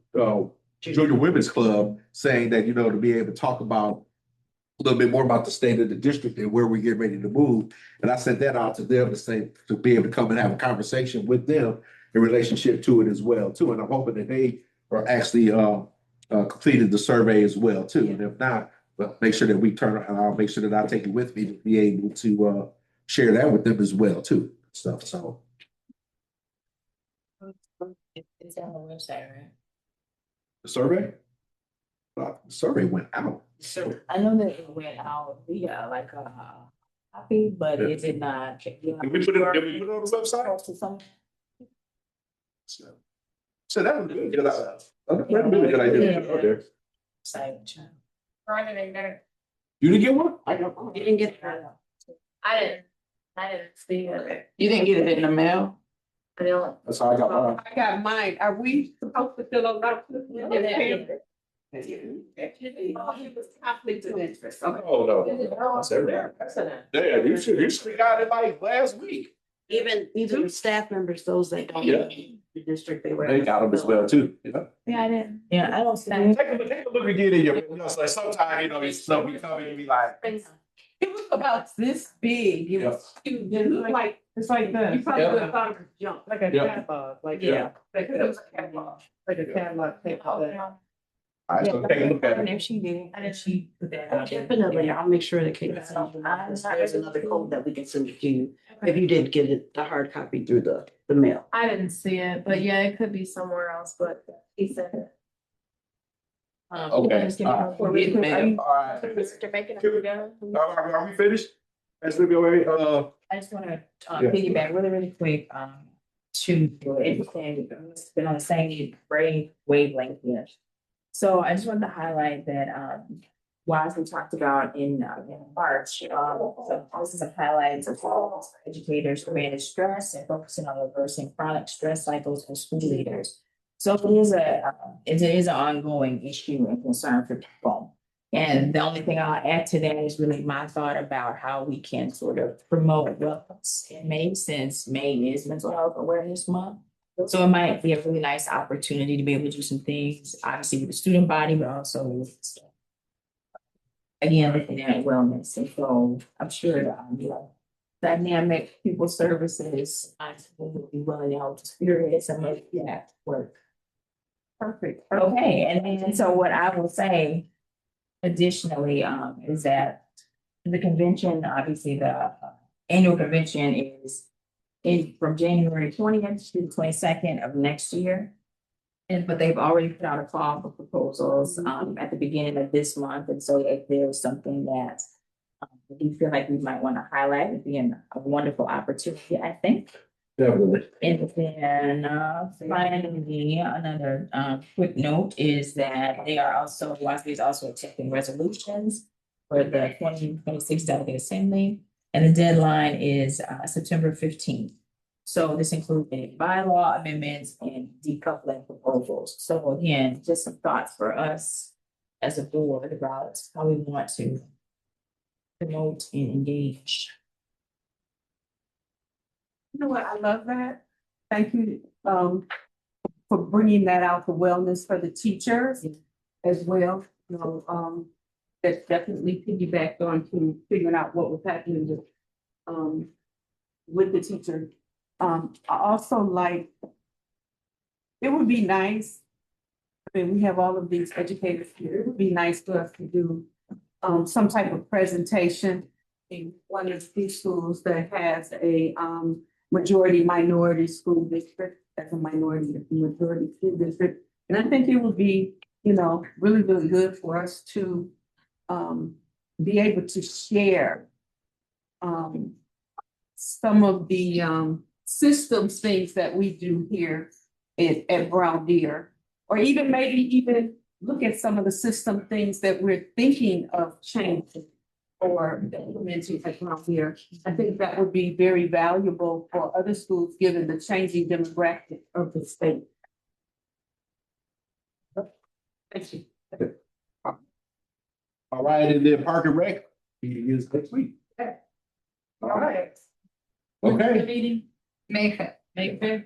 Junior Women's Club saying that to be able to talk about a little bit more about the state of the district and where we get ready to move. And I sent that out to them to be able to come and have a conversation with them in relationship to it as well too. And I'm hoping that they are actually completed the survey as well too. And if not, but make sure that we turn around. I'll make sure that I take it with me to be able to share that with them as well too. So It's on the website, right? the survey? The survey went out. So I know that it went out via like a copy, but it did not. Did we put it on the website? So that was good. That's a really good idea. Okay. I didn't get it. You didn't get one? You didn't get that. I didn't see it. You didn't get it in the mail? I don't. That's how I got mine. I got mine. Are we supposed to fill those out? It was conflict of interest. Okay. Oh, no. That's everybody. Yeah, you should got it like last week. Even the staff members, those that don't. Yeah. The district they were. They got them as well too. Yeah, I didn't. Yeah, I don't see. Take a look again in your, like sometimes, it's stuff we come in and be like. It was about this big. It was huge. It looked like, it's like the. You probably would have thought it was junk, like a Yeah. catalog, like, Yeah. Like it was a catalog, like a catalog paper. All right, so take a look at And it. if she did, and if she put that out there. Definitely, I'll make sure that Kate, there's another code that we can send it to you, if you didn't get it, the hard copy through the mail. I didn't see it, but yeah, it could be somewhere else, but he said it. Okay. All Are right. you- All Mr. Bacon, Are we finished? That's gonna be all right. I just wanna Yeah. piggyback really quick, to everything, it's been on the same wavelength here. So I just wanted to highlight that, as we talked about in March, so this is a highlight of how educators to manage stress and focusing on reversing chronic stress cycles in school leaders. So it is an ongoing issue and concern for people. And the only thing I'll add to that is really my thought about how we can sort of promote wellness in May, since May is Mental Health Awareness Month. So it might be a really nice opportunity to be able to do some things, obviously with the student body, but also with, again, looking at wellness. And so I'm sure, dynamic people services, I will be willing to help experience some of that work. Perfect. Okay, and then so what I will say additionally, is that the convention, obviously the annual convention is from January 20th to the 22nd of next year. But they've already put out a call for proposals at the beginning of this month. And so if there's something that you feel like we might want to highlight, it'd be a wonderful opportunity, I think. Definitely. And then finally, another quick note is that they are also, WASB is also accepting resolutions for the 2026 Delegate Assembly. And the deadline is September 15th. So this includes bylaw amendments and decoupling proposals. So again, just some thoughts for us as a board about how we want to promote and engage. You know what, I love that. Thank you, for bringing that out for wellness for the teachers as well. That's definitely piggybacked on to figuring out what was happening with the teacher. I also like, it would be nice, I mean, we have all of these educators here, it would be nice for us to do some type of presentation in one of these schools that has a majority minority school district, as a majority school district. And I think it would be, really, really good for us to be able to share some of the systems things that we do here at Brown Deer, or even maybe even look at some of the system things that we're thinking of changing or implementing technology. I think that would be very valuable for other schools, given the changing demographic of the state. Thank you. All right, and then Park and Rec, meeting is next week. All right, okay. Meeting, May fifth. May 5th.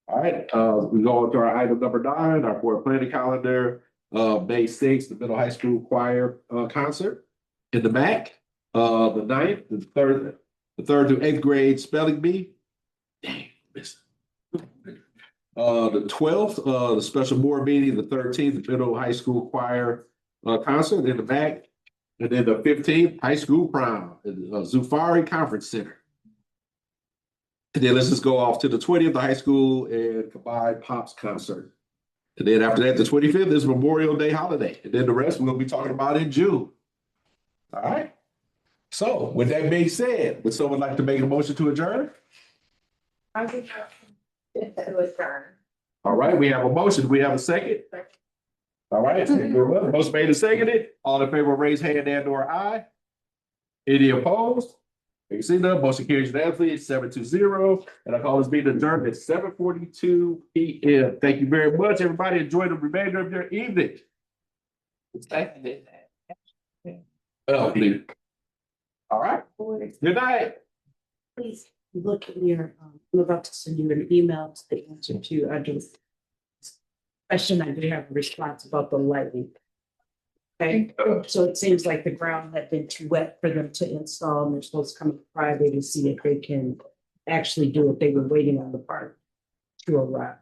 All right, we go on to our item number 9, our board planning calendar, May 6th, the middle high school choir, concert. In the back, the 9th, the 3rd through 8th grade spelling bee. Dang, missed it. The 12th, the special board meeting, the 13th, the middle high school choir, concert in the back. And then the 15th, high school prom, at the Zufari Conference Center. And then let's just go off to the 20th, the high school and combined pops concert. And then after that, the 25th is Memorial Day holiday. And then the rest we're gonna be talking about in June. All right. So with that being said, would someone like to make a motion to adjourn? I think that was turn. All right, we have a motion. Do we have a second? All right, motion made and seconded. All in favor, raise hand and/or aye. Any opposed? You see none, motion carries unanimously, 7-0, and I call this meeting adjourned at 7:42 PM. Thank you very much, everybody. Enjoy the remainder of your evening. Oh, please. All right, good night. Please look in your, I'm about to send you an email to the answer to, I just question, I did have a response about the lighting. Okay, so it seems like the ground had been too wet for them to install, and they're supposed to come up Friday to see if they can actually do it. They were waiting on the part to arrive.